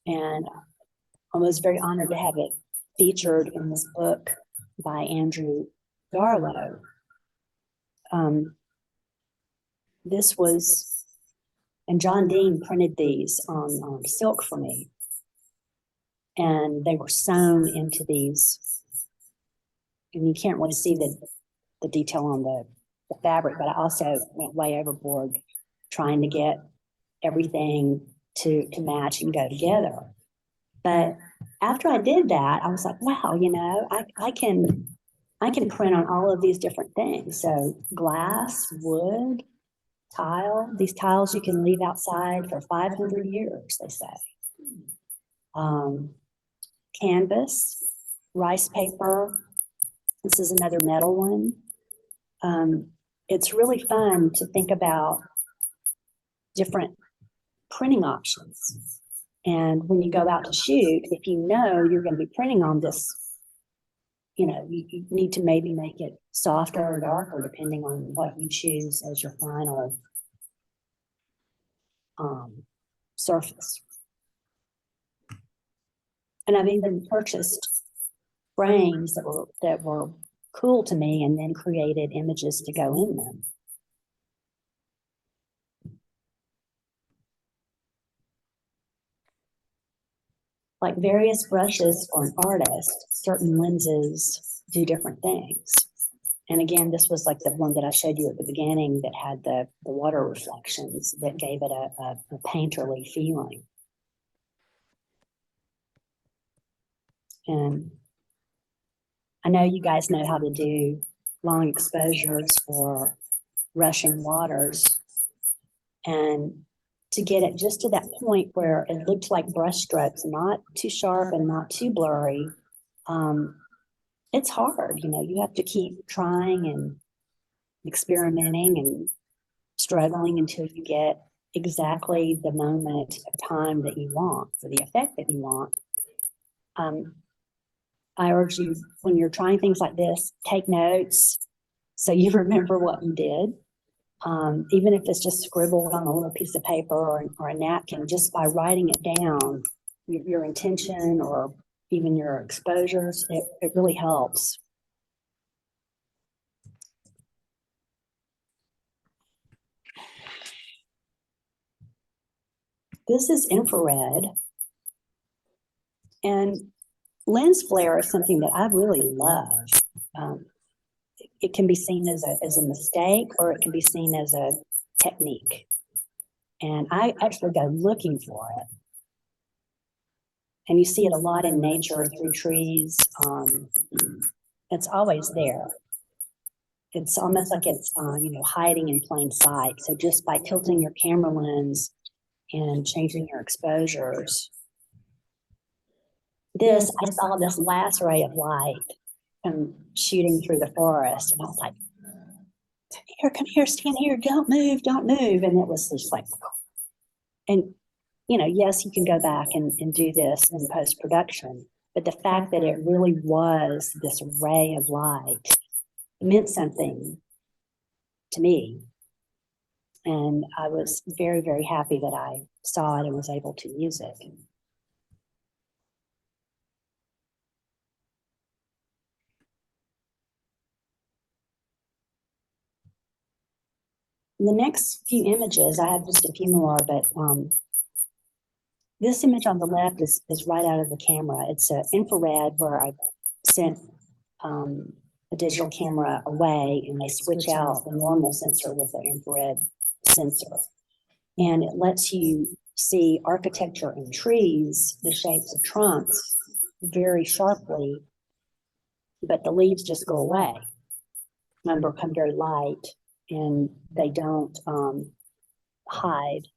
And I was very honored to have it featured in this book by Andrew Garlow. This was, and John Dean printed these on silk for me. And they were sewn into these, and you can't really see the detail on the fabric, but I also went way overboard trying to get everything to match and go together. But after I did that, I was like, wow, you know, I can print on all of these different things. So glass, wood, tile, these tiles you can leave outside for 500 years, they say. Canvas, rice paper. This is another metal one. It's really fun to think about different printing options. And when you go out to shoot, if you know you're going to be printing on this, you know, you need to maybe make it softer or darker depending on what you choose as your final surface. And I've even purchased frames that were cool to me and then created images to go in them. Like various brushes for an artist, certain lenses do different things. And again, this was like the one that I showed you at the beginning that had the water reflections that gave it a painterly feeling. And I know you guys know how to do long exposures for rushing waters. And to get it just to that point where it looked like brush strokes, not too sharp and not too blurry, it's hard. You know, you have to keep trying and experimenting and struggling until you get exactly the moment of time that you want for the effect that you want. I urge you, when you're trying things like this, take notes so you remember what you did. Even if it's just scribbled on a little piece of paper or a napkin, just by writing it down, your intention or even your exposures, it really helps. This is infrared. And lens flare is something that I really love. It can be seen as a mistake, or it can be seen as a technique. And I actually go looking for it. And you see it a lot in nature through trees. It's always there. It's almost like it's, hiding in plain sight. So just by tilting your camera lens and changing your exposures, I saw this last ray of light shooting through the forest. And I was like, come here, stand here, don't move. And it was just like, and yes, you can go back and do this in post-production, but the fact that it really was this ray of light meant something to me. And I was very, very happy that I saw it and was able to use it. The next few images, I have just a few more, but this image on the left is right out of the camera. It's an infrared where I sent a digital camera away and they switch out the normal sensor with the infrared sensor. And it lets you see architecture in trees, the shapes of trunks very sharply, but the leaves just go away and become very light, and they don't hide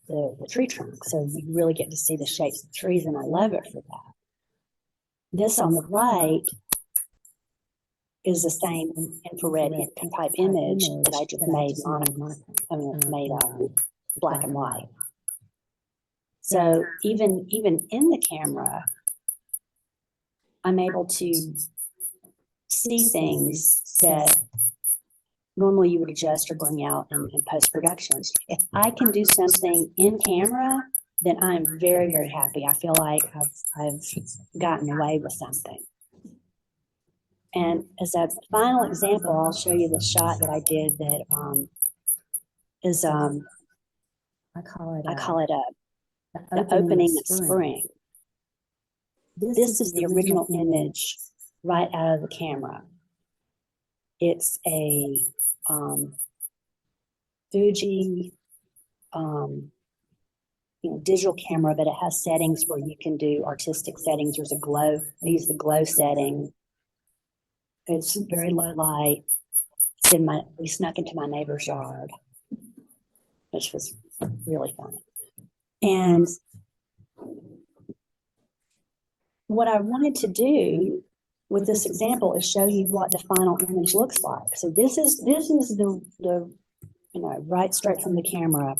the tree trunk. So you really get to see the shapes of trees, and I love it for that. This on the right is the same infrared type image that I just made black and white. So even in the camera, I'm able to see things that normally you would adjust or bring out in post-production. If I can do something in camera, then I'm very, very happy. I feel like I've gotten away with something. And as a final example, I'll show you the shot that I did that is I call it the opening of spring. This is the original image right out of the camera. It's a Fuji digital camera, but it has settings where you can do artistic settings. There's a glow. I use the glow setting. It's very low light. We snuck into my neighbor's yard, which was really fun. And what I wanted to do with this example is show you what the final image looks like. So this is the right straight from the camera.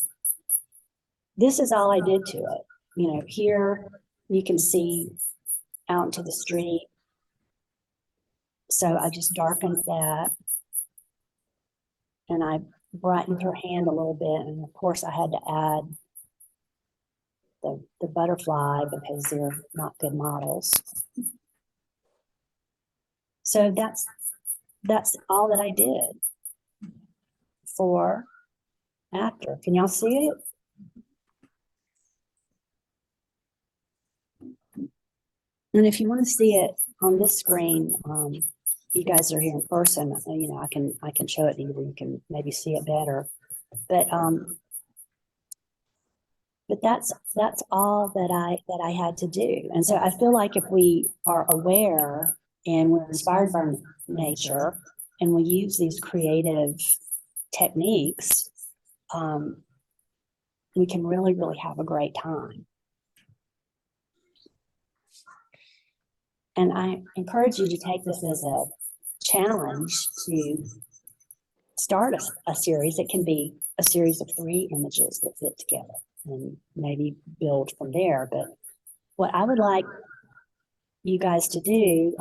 This is all I did to it. Here you can see out into the street. So I just darkened that, and I brightened her hand a little bit. And of course I had to add the butterfly because they're not good models. So that's all that I did for after. Can y'all see it? And if you want to see it on this screen, you guys are here in person, I can show it to you where you can maybe see it better. But that's all that I had to do. And so I feel like if we are aware and we're inspired by nature and we use these creative techniques, we can really, really have a great time. And I encourage you to take this as a challenge to start a series. It can be a series of 3 images that fit together and maybe build from there. But what I would like you guys to do,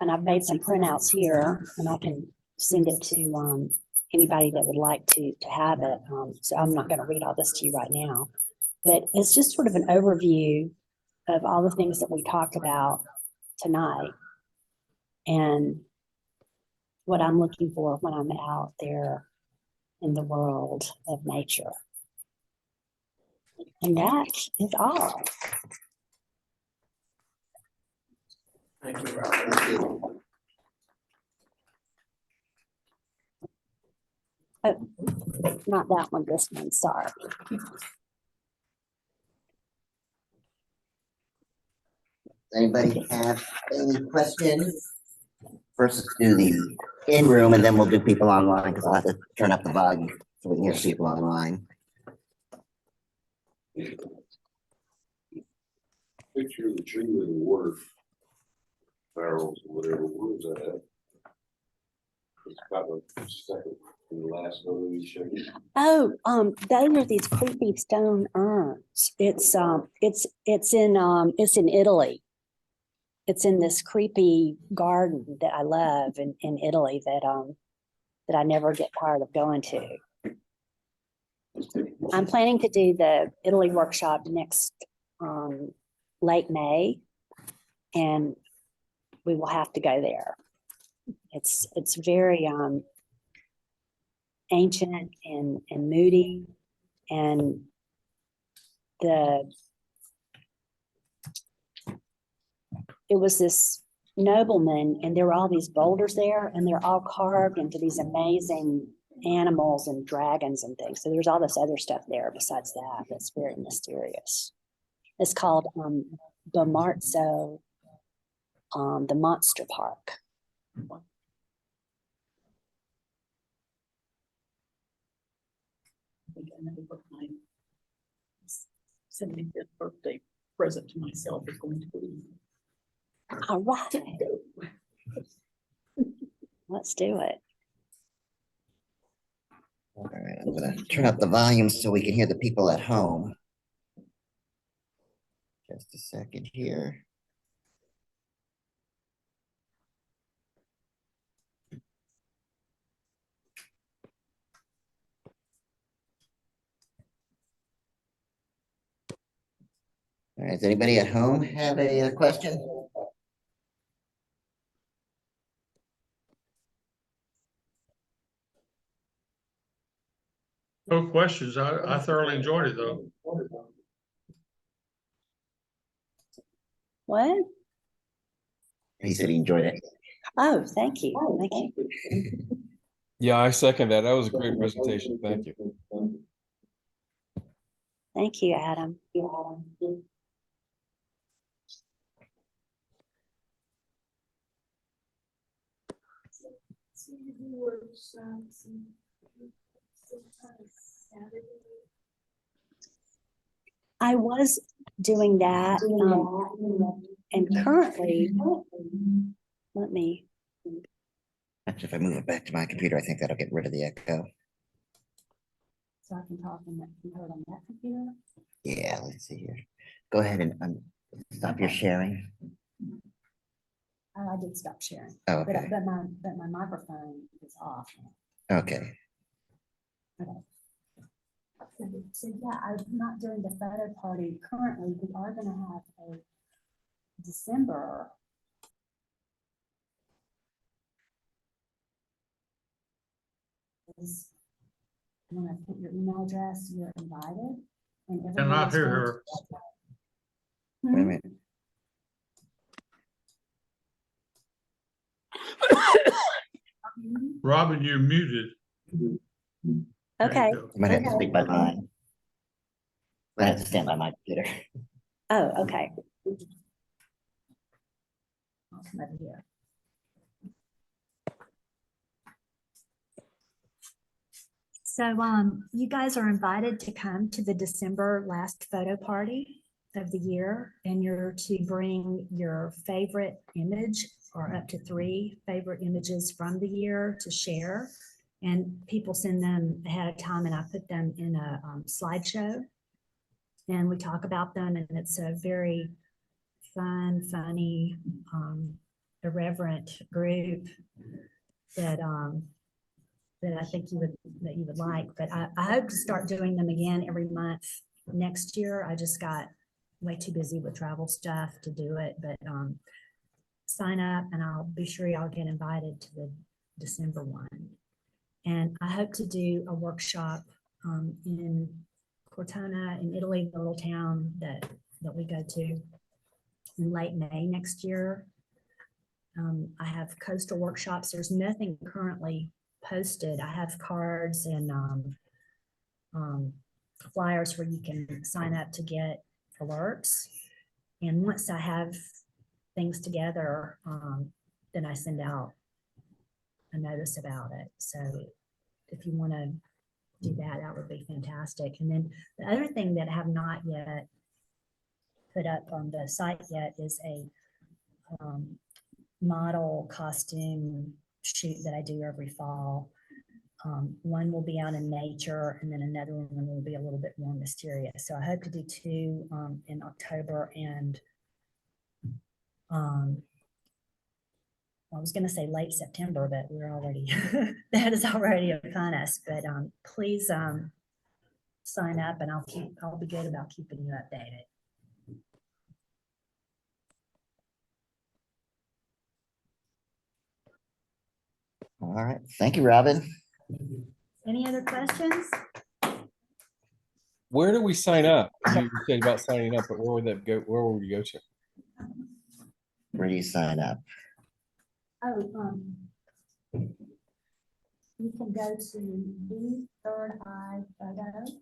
and I've made some printouts here, and I can send it to anybody that would like to have it. So I'm not going to read all this to you right now, but it's just sort of an overview of all the things that we talked about tonight and what I'm looking for when I'm out there in the world of nature. And that is all. Thank you, Robert. Oh, not that one, this one, sorry. Anybody have any questions? First, let's do the in-room and then we'll do people online because I'll have to turn up the volume so we can hear people online. Picture of the tree with the water barrels or whatever, what was that? It's got a second in the last photo you showed me. Oh, those are these creepy stone urns. It's in Italy. It's in this creepy garden that I love in Italy that I never get tired of going to. I'm planning to do the Italy workshop next late May, and we will have to go there. It's very ancient and moody, and it was this nobleman, and there were all these boulders there, and they're all carved into these amazing animals and dragons and things. So there's all this other stuff there besides that that's very mysterious. It's called Bomarzo, the Monster Park. I think I know what my 75th birthday present to myself is going to be. All right, let's do it. All right, I'm gonna turn up the volume so we can hear the people at home. Just a second here. All right, does anybody at home have a question? No questions. I thoroughly enjoyed it though. What? He said he enjoyed it. Oh, thank you. Thank you. Yeah, I second that. That was a great presentation. Thank you. Thank you, Adam. I was doing that, and currently, let me, Actually, if I move it back to my computer, I think that'll get rid of the echo. so I can talk and be heard on that computer. Yeah, let's see here. Go ahead and stop your sharing. Oh, I did stop sharing, Oh, but okay, my microphone is off. okay. So yeah, I'm not doing the photo party currently. We are gonna have a December. When I put your email address, you're invited. And Cannot everyone's hear going her. Wait a minute. Robin, you're muted. There you Okay. go. I might have to Okay. speak by mine. I have to stand by my computer. Oh, okay. I'll come over here. So you guys are invited to come to the December last photo party of the year, and you're to bring your favorite image or up to 3 favorite images from the year to share. And people send them ahead of time, and I put them in a slideshow, and we talk about them, and it's a very fun, funny, irreverent group that that I think you would like. But I hope to start doing them again every month next year. I just got way too busy with travel stuff to do it, but sign up and I'll be sure y'all get invited to the December one. And I hope to do a workshop in Cortona in Italy, the little town that we go to, in late May next year. I have coastal workshops. There's nothing currently posted. I have cards and flyers where you can sign up to get alerts. And once I have things together, then I send out a notice about it. So if you want to do that, that would be fantastic. And then the other thing that I have not yet put up on the site yet is a model costume shoot that I do every fall. One will be out in nature, and then another one will be a little bit more mysterious. So I hope to do two in October, and I was going to say late September, but we're already, that is already upon us. But please sign up, and I'll be good about keeping you updated. All right. Thank you, Robin. Any other questions? Where do we sign up? You said about signing up, but where would that go? Where would we go to? Where do you sign up? Oh, you can go to the Third Eye Photo.com.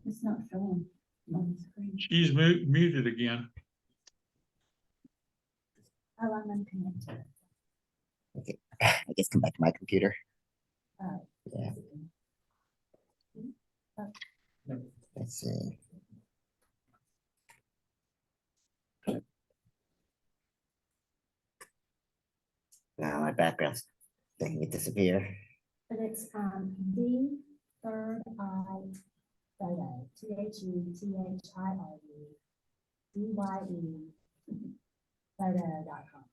It's not showing on the screen. She's muted again. Oh, I'm unconnected. Okay. I guess come back to my computer. Oh. Yeah. Let's see. Now my background's making it disappear. But it's the Third Eye Photo, THUTHIRE photo.com.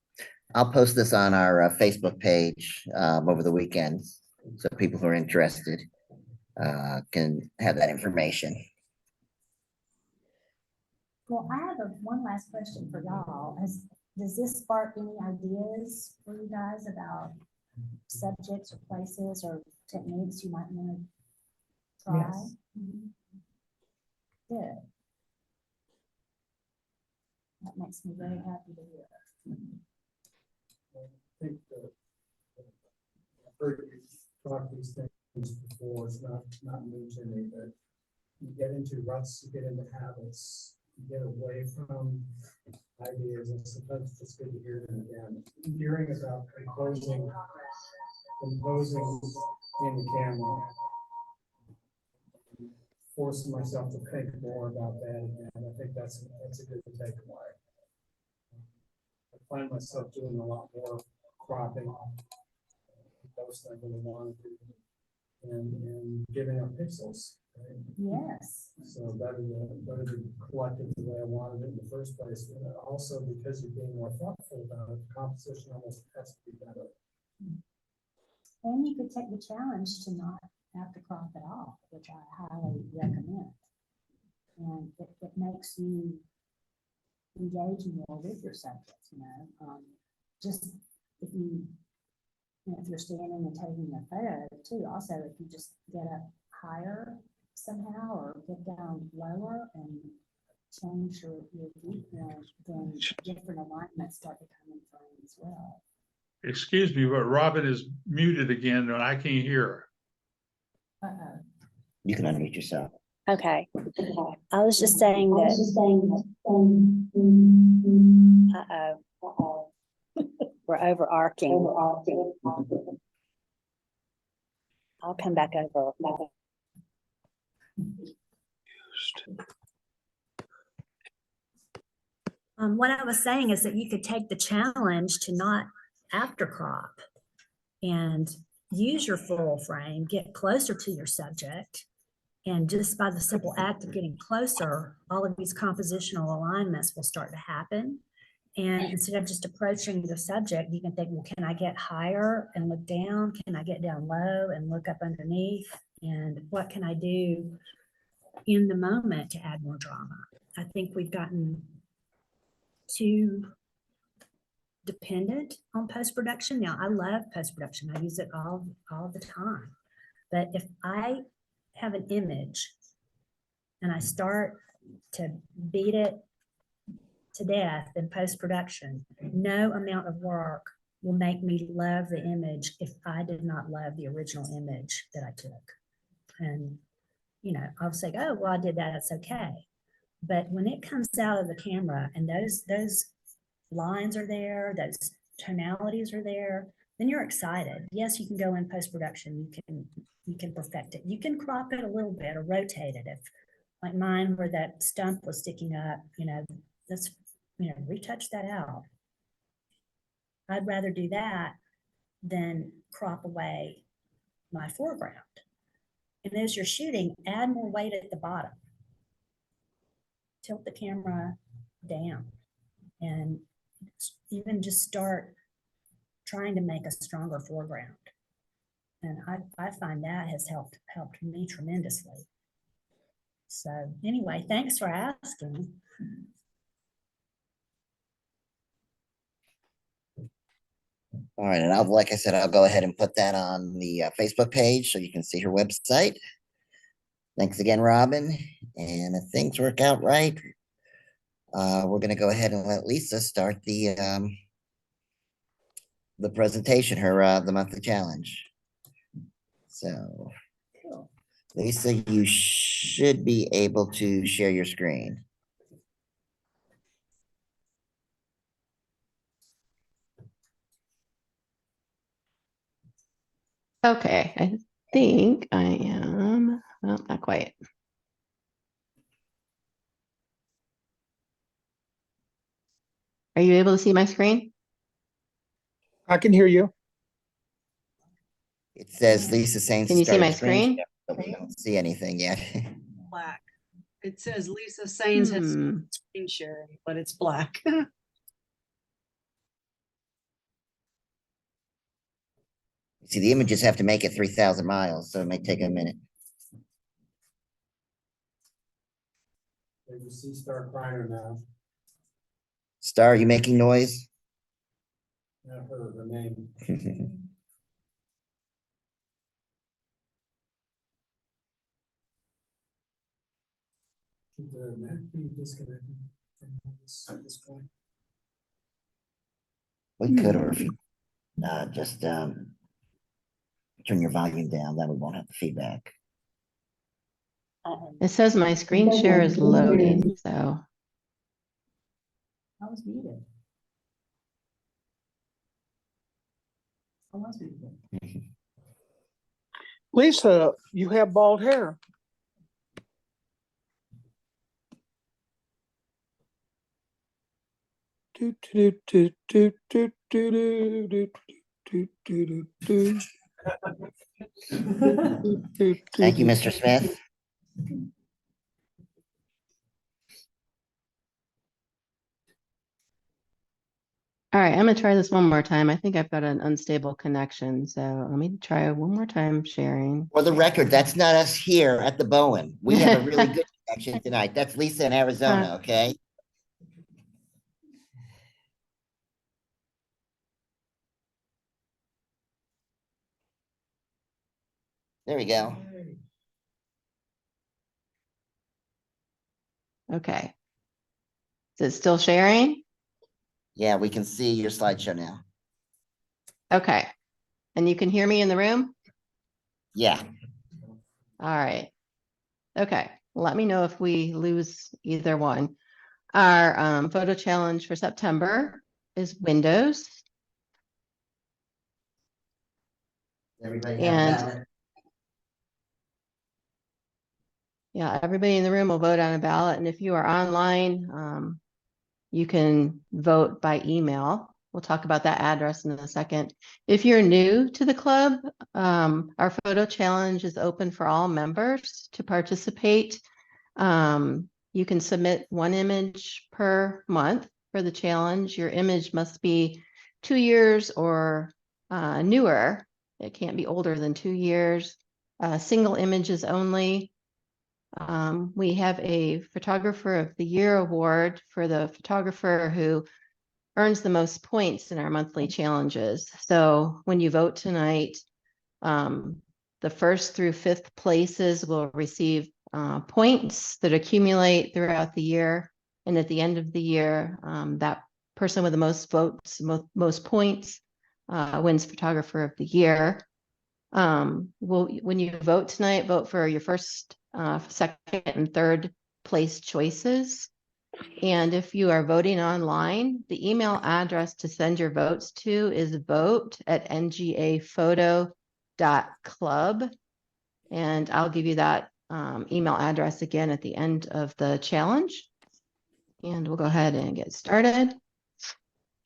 I'll post this on our Facebook page over the weekend, so people who are interested can have that information. Well, I have one last question for y'all. Does this spark any ideas for you guys about subjects or places or techniques you might want to try? Yes. Mhm. Good. That makes me very happy to hear. I think that I've heard you talk these things before. It's not new to me, but you get into ruts, you get into habits, you get away from ideas, and sometimes it's just good to hear them again. Hearing about composing in the camera, forcing myself to think more about that again. I think that's a good takeaway. I find myself doing a lot more cropping, those things that I want to do, and giving up pixels. Right? Yes. So better to collect it the way I wanted it in the first place. And also because you're being more thoughtful about it, the composition almost has to be better. And you could take the challenge to not have to crop it off, which I highly recommend. And it makes you engage more with your subjects, just if if you're standing and taking a photo too, also if you just get up higher somehow or get down lower and change your viewpoint, then different alignments start to come in frame as well. Excuse me, but Robin is muted again and I can't hear her. Uh-oh. You can unmute yourself. Okay. I was just saying that. Uh-oh. We're overarching. I'll come back over. What I was saying is that you could take the challenge to not after crop and use your full frame, get closer to your subject. And just by the simple act of getting closer, all of these compositional alignments will start to happen. And instead of just approaching the subject, you can think, well, can I get higher and look down? Can I get down low and look up underneath? And what can I do in the moment to add more drama? I think we've gotten too dependent on post-production. Now, I love post-production. I use it all the time. But if I have an image and I start to beat it to death in post-production, no amount of work will make me love the image if I did not love the original image that I took. And, you know, I'll say, oh, well, I did that, it's okay. But when it comes out of the camera and those lines are there, those tonalities are there, then you're excited. Yes, you can go in post-production, you can perfect it. You can crop it a little bit or rotate it. If like mine where that stump was sticking up, you know, let's, you know, retouch that out. I'd rather do that than crop away my foreground. And as you're shooting, add more weight at the bottom. Tilt the camera down and even just start trying to make a stronger foreground. And I find that has helped me tremendously. So anyway, thanks for asking. All right, and like I said, I'll go ahead and put that on the Facebook page so you can see her website. Thanks again, Robin. And if things work out right, we're going to go ahead and let Lisa start the presentation, the monthly challenge. So, Lisa, you should be able to share your screen. Okay, I think I am, well, not quite. Are you able to see my screen? I can hear you. It says Lisa saying. Can you see my screen screen? share, but we don't see anything yet. Black. It says Lisa Saines has Hmm. screen sharing, but it's black. See, the images have to make it 3,000 miles, so it may take a minute. There's a Sea Star Criner now. Star, are you making noise? Not her name. Should the Mac be disconnected from this point? We could, or if you just turn your volume down, then we won't have the feedback. It says my screen share is loading, so. I was muted. I was muted. Lisa, you have bald hair. Thank you, Mr. Smith. All right, I'm gonna try this one more time. I think I've got an unstable connection, so let me try one more time sharing. For the record, that's not us here at the Bowen. We have a really good connection tonight. That's Lisa in Arizona, okay? There we go. Okay. Is it still sharing? Yeah, we can see your slideshow now. Okay. And you can hear me in the room? Yeah. All right. Okay. Let me know if we lose either one. Our photo challenge for September is Windows. Everybody And yeah, everybody in the room will vote on a ballot. And if you are online, you can vote by email. We'll talk about that address in a second. If you're new to the club, our photo challenge is open for all members to participate. You can submit one image per month for the challenge. Your image must be 2 years or newer. It can't be older than 2 years. Single images only. We have a Photographer of the Year award for the photographer who earns the most points in our monthly challenges. So when you vote tonight, the first through fifth places will receive points that accumulate throughout the year. And at the end of the year, that person with the most votes, most points wins Photographer of the Year. When you vote tonight, vote for your first, second, and third place choices. And if you are voting online, the email address to send your votes to is vote@ngaphoto.club. And I'll give you that email address again at the end of the challenge. And we'll go ahead and get started.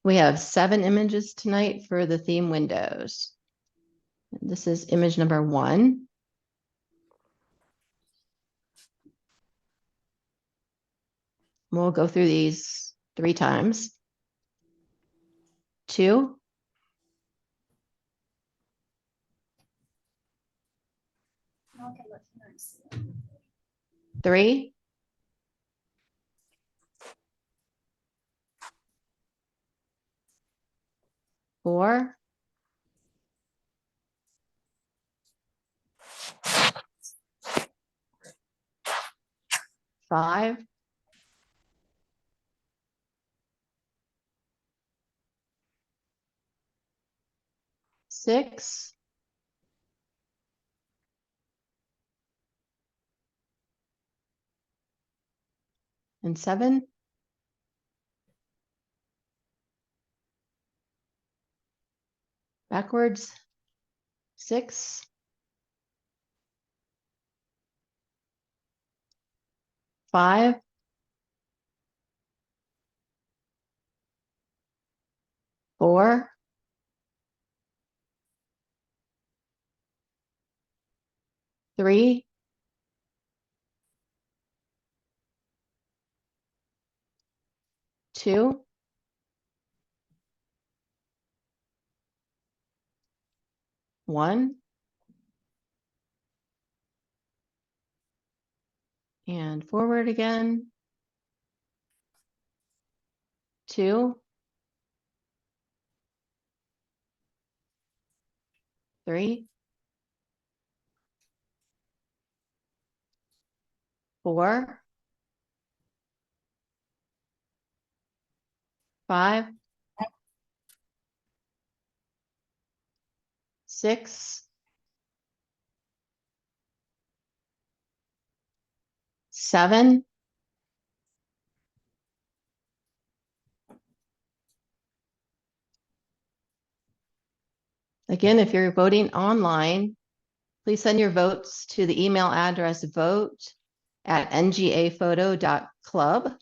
We have 7 images tonight for the theme windows. This is image number 1. We'll go through these 3 times. 2. 3. 4. 5. 6. 7. Backwards. 6. 5. 4. 3. 2. 1. And forward again. 2. 3. 4. 5. 6. 7. 'Again, if you're voting online, please send your votes to the email address vote@ngaphoto.club.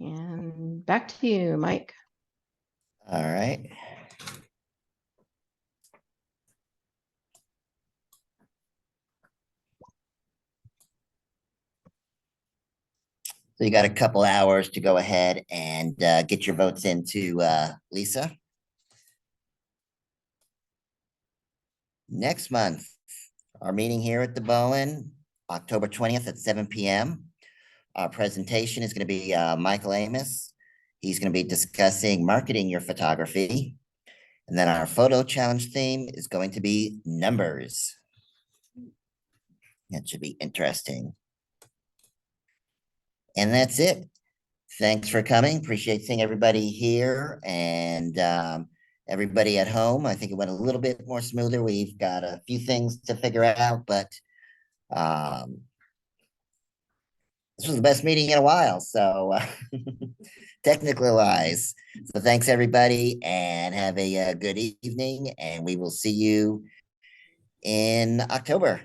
And back to you, Mike. All right. So you got a couple hours to go ahead and get your votes into Lisa. Next month, our meeting here at the Bowen, October 20th at 7 p.m. Our presentation is going to be Michael Amos. He's going to be discussing marketing your photography. And then our photo challenge theme is going to be numbers. That should be interesting. And that's it. Thanks for coming. Appreciate seeing everybody here and everybody at home. I think it went a little bit more smoother. We've got a few things to figure out, but this was the best meeting in a while. So technically wise. So thanks everybody and have a good evening. And we will see you in October.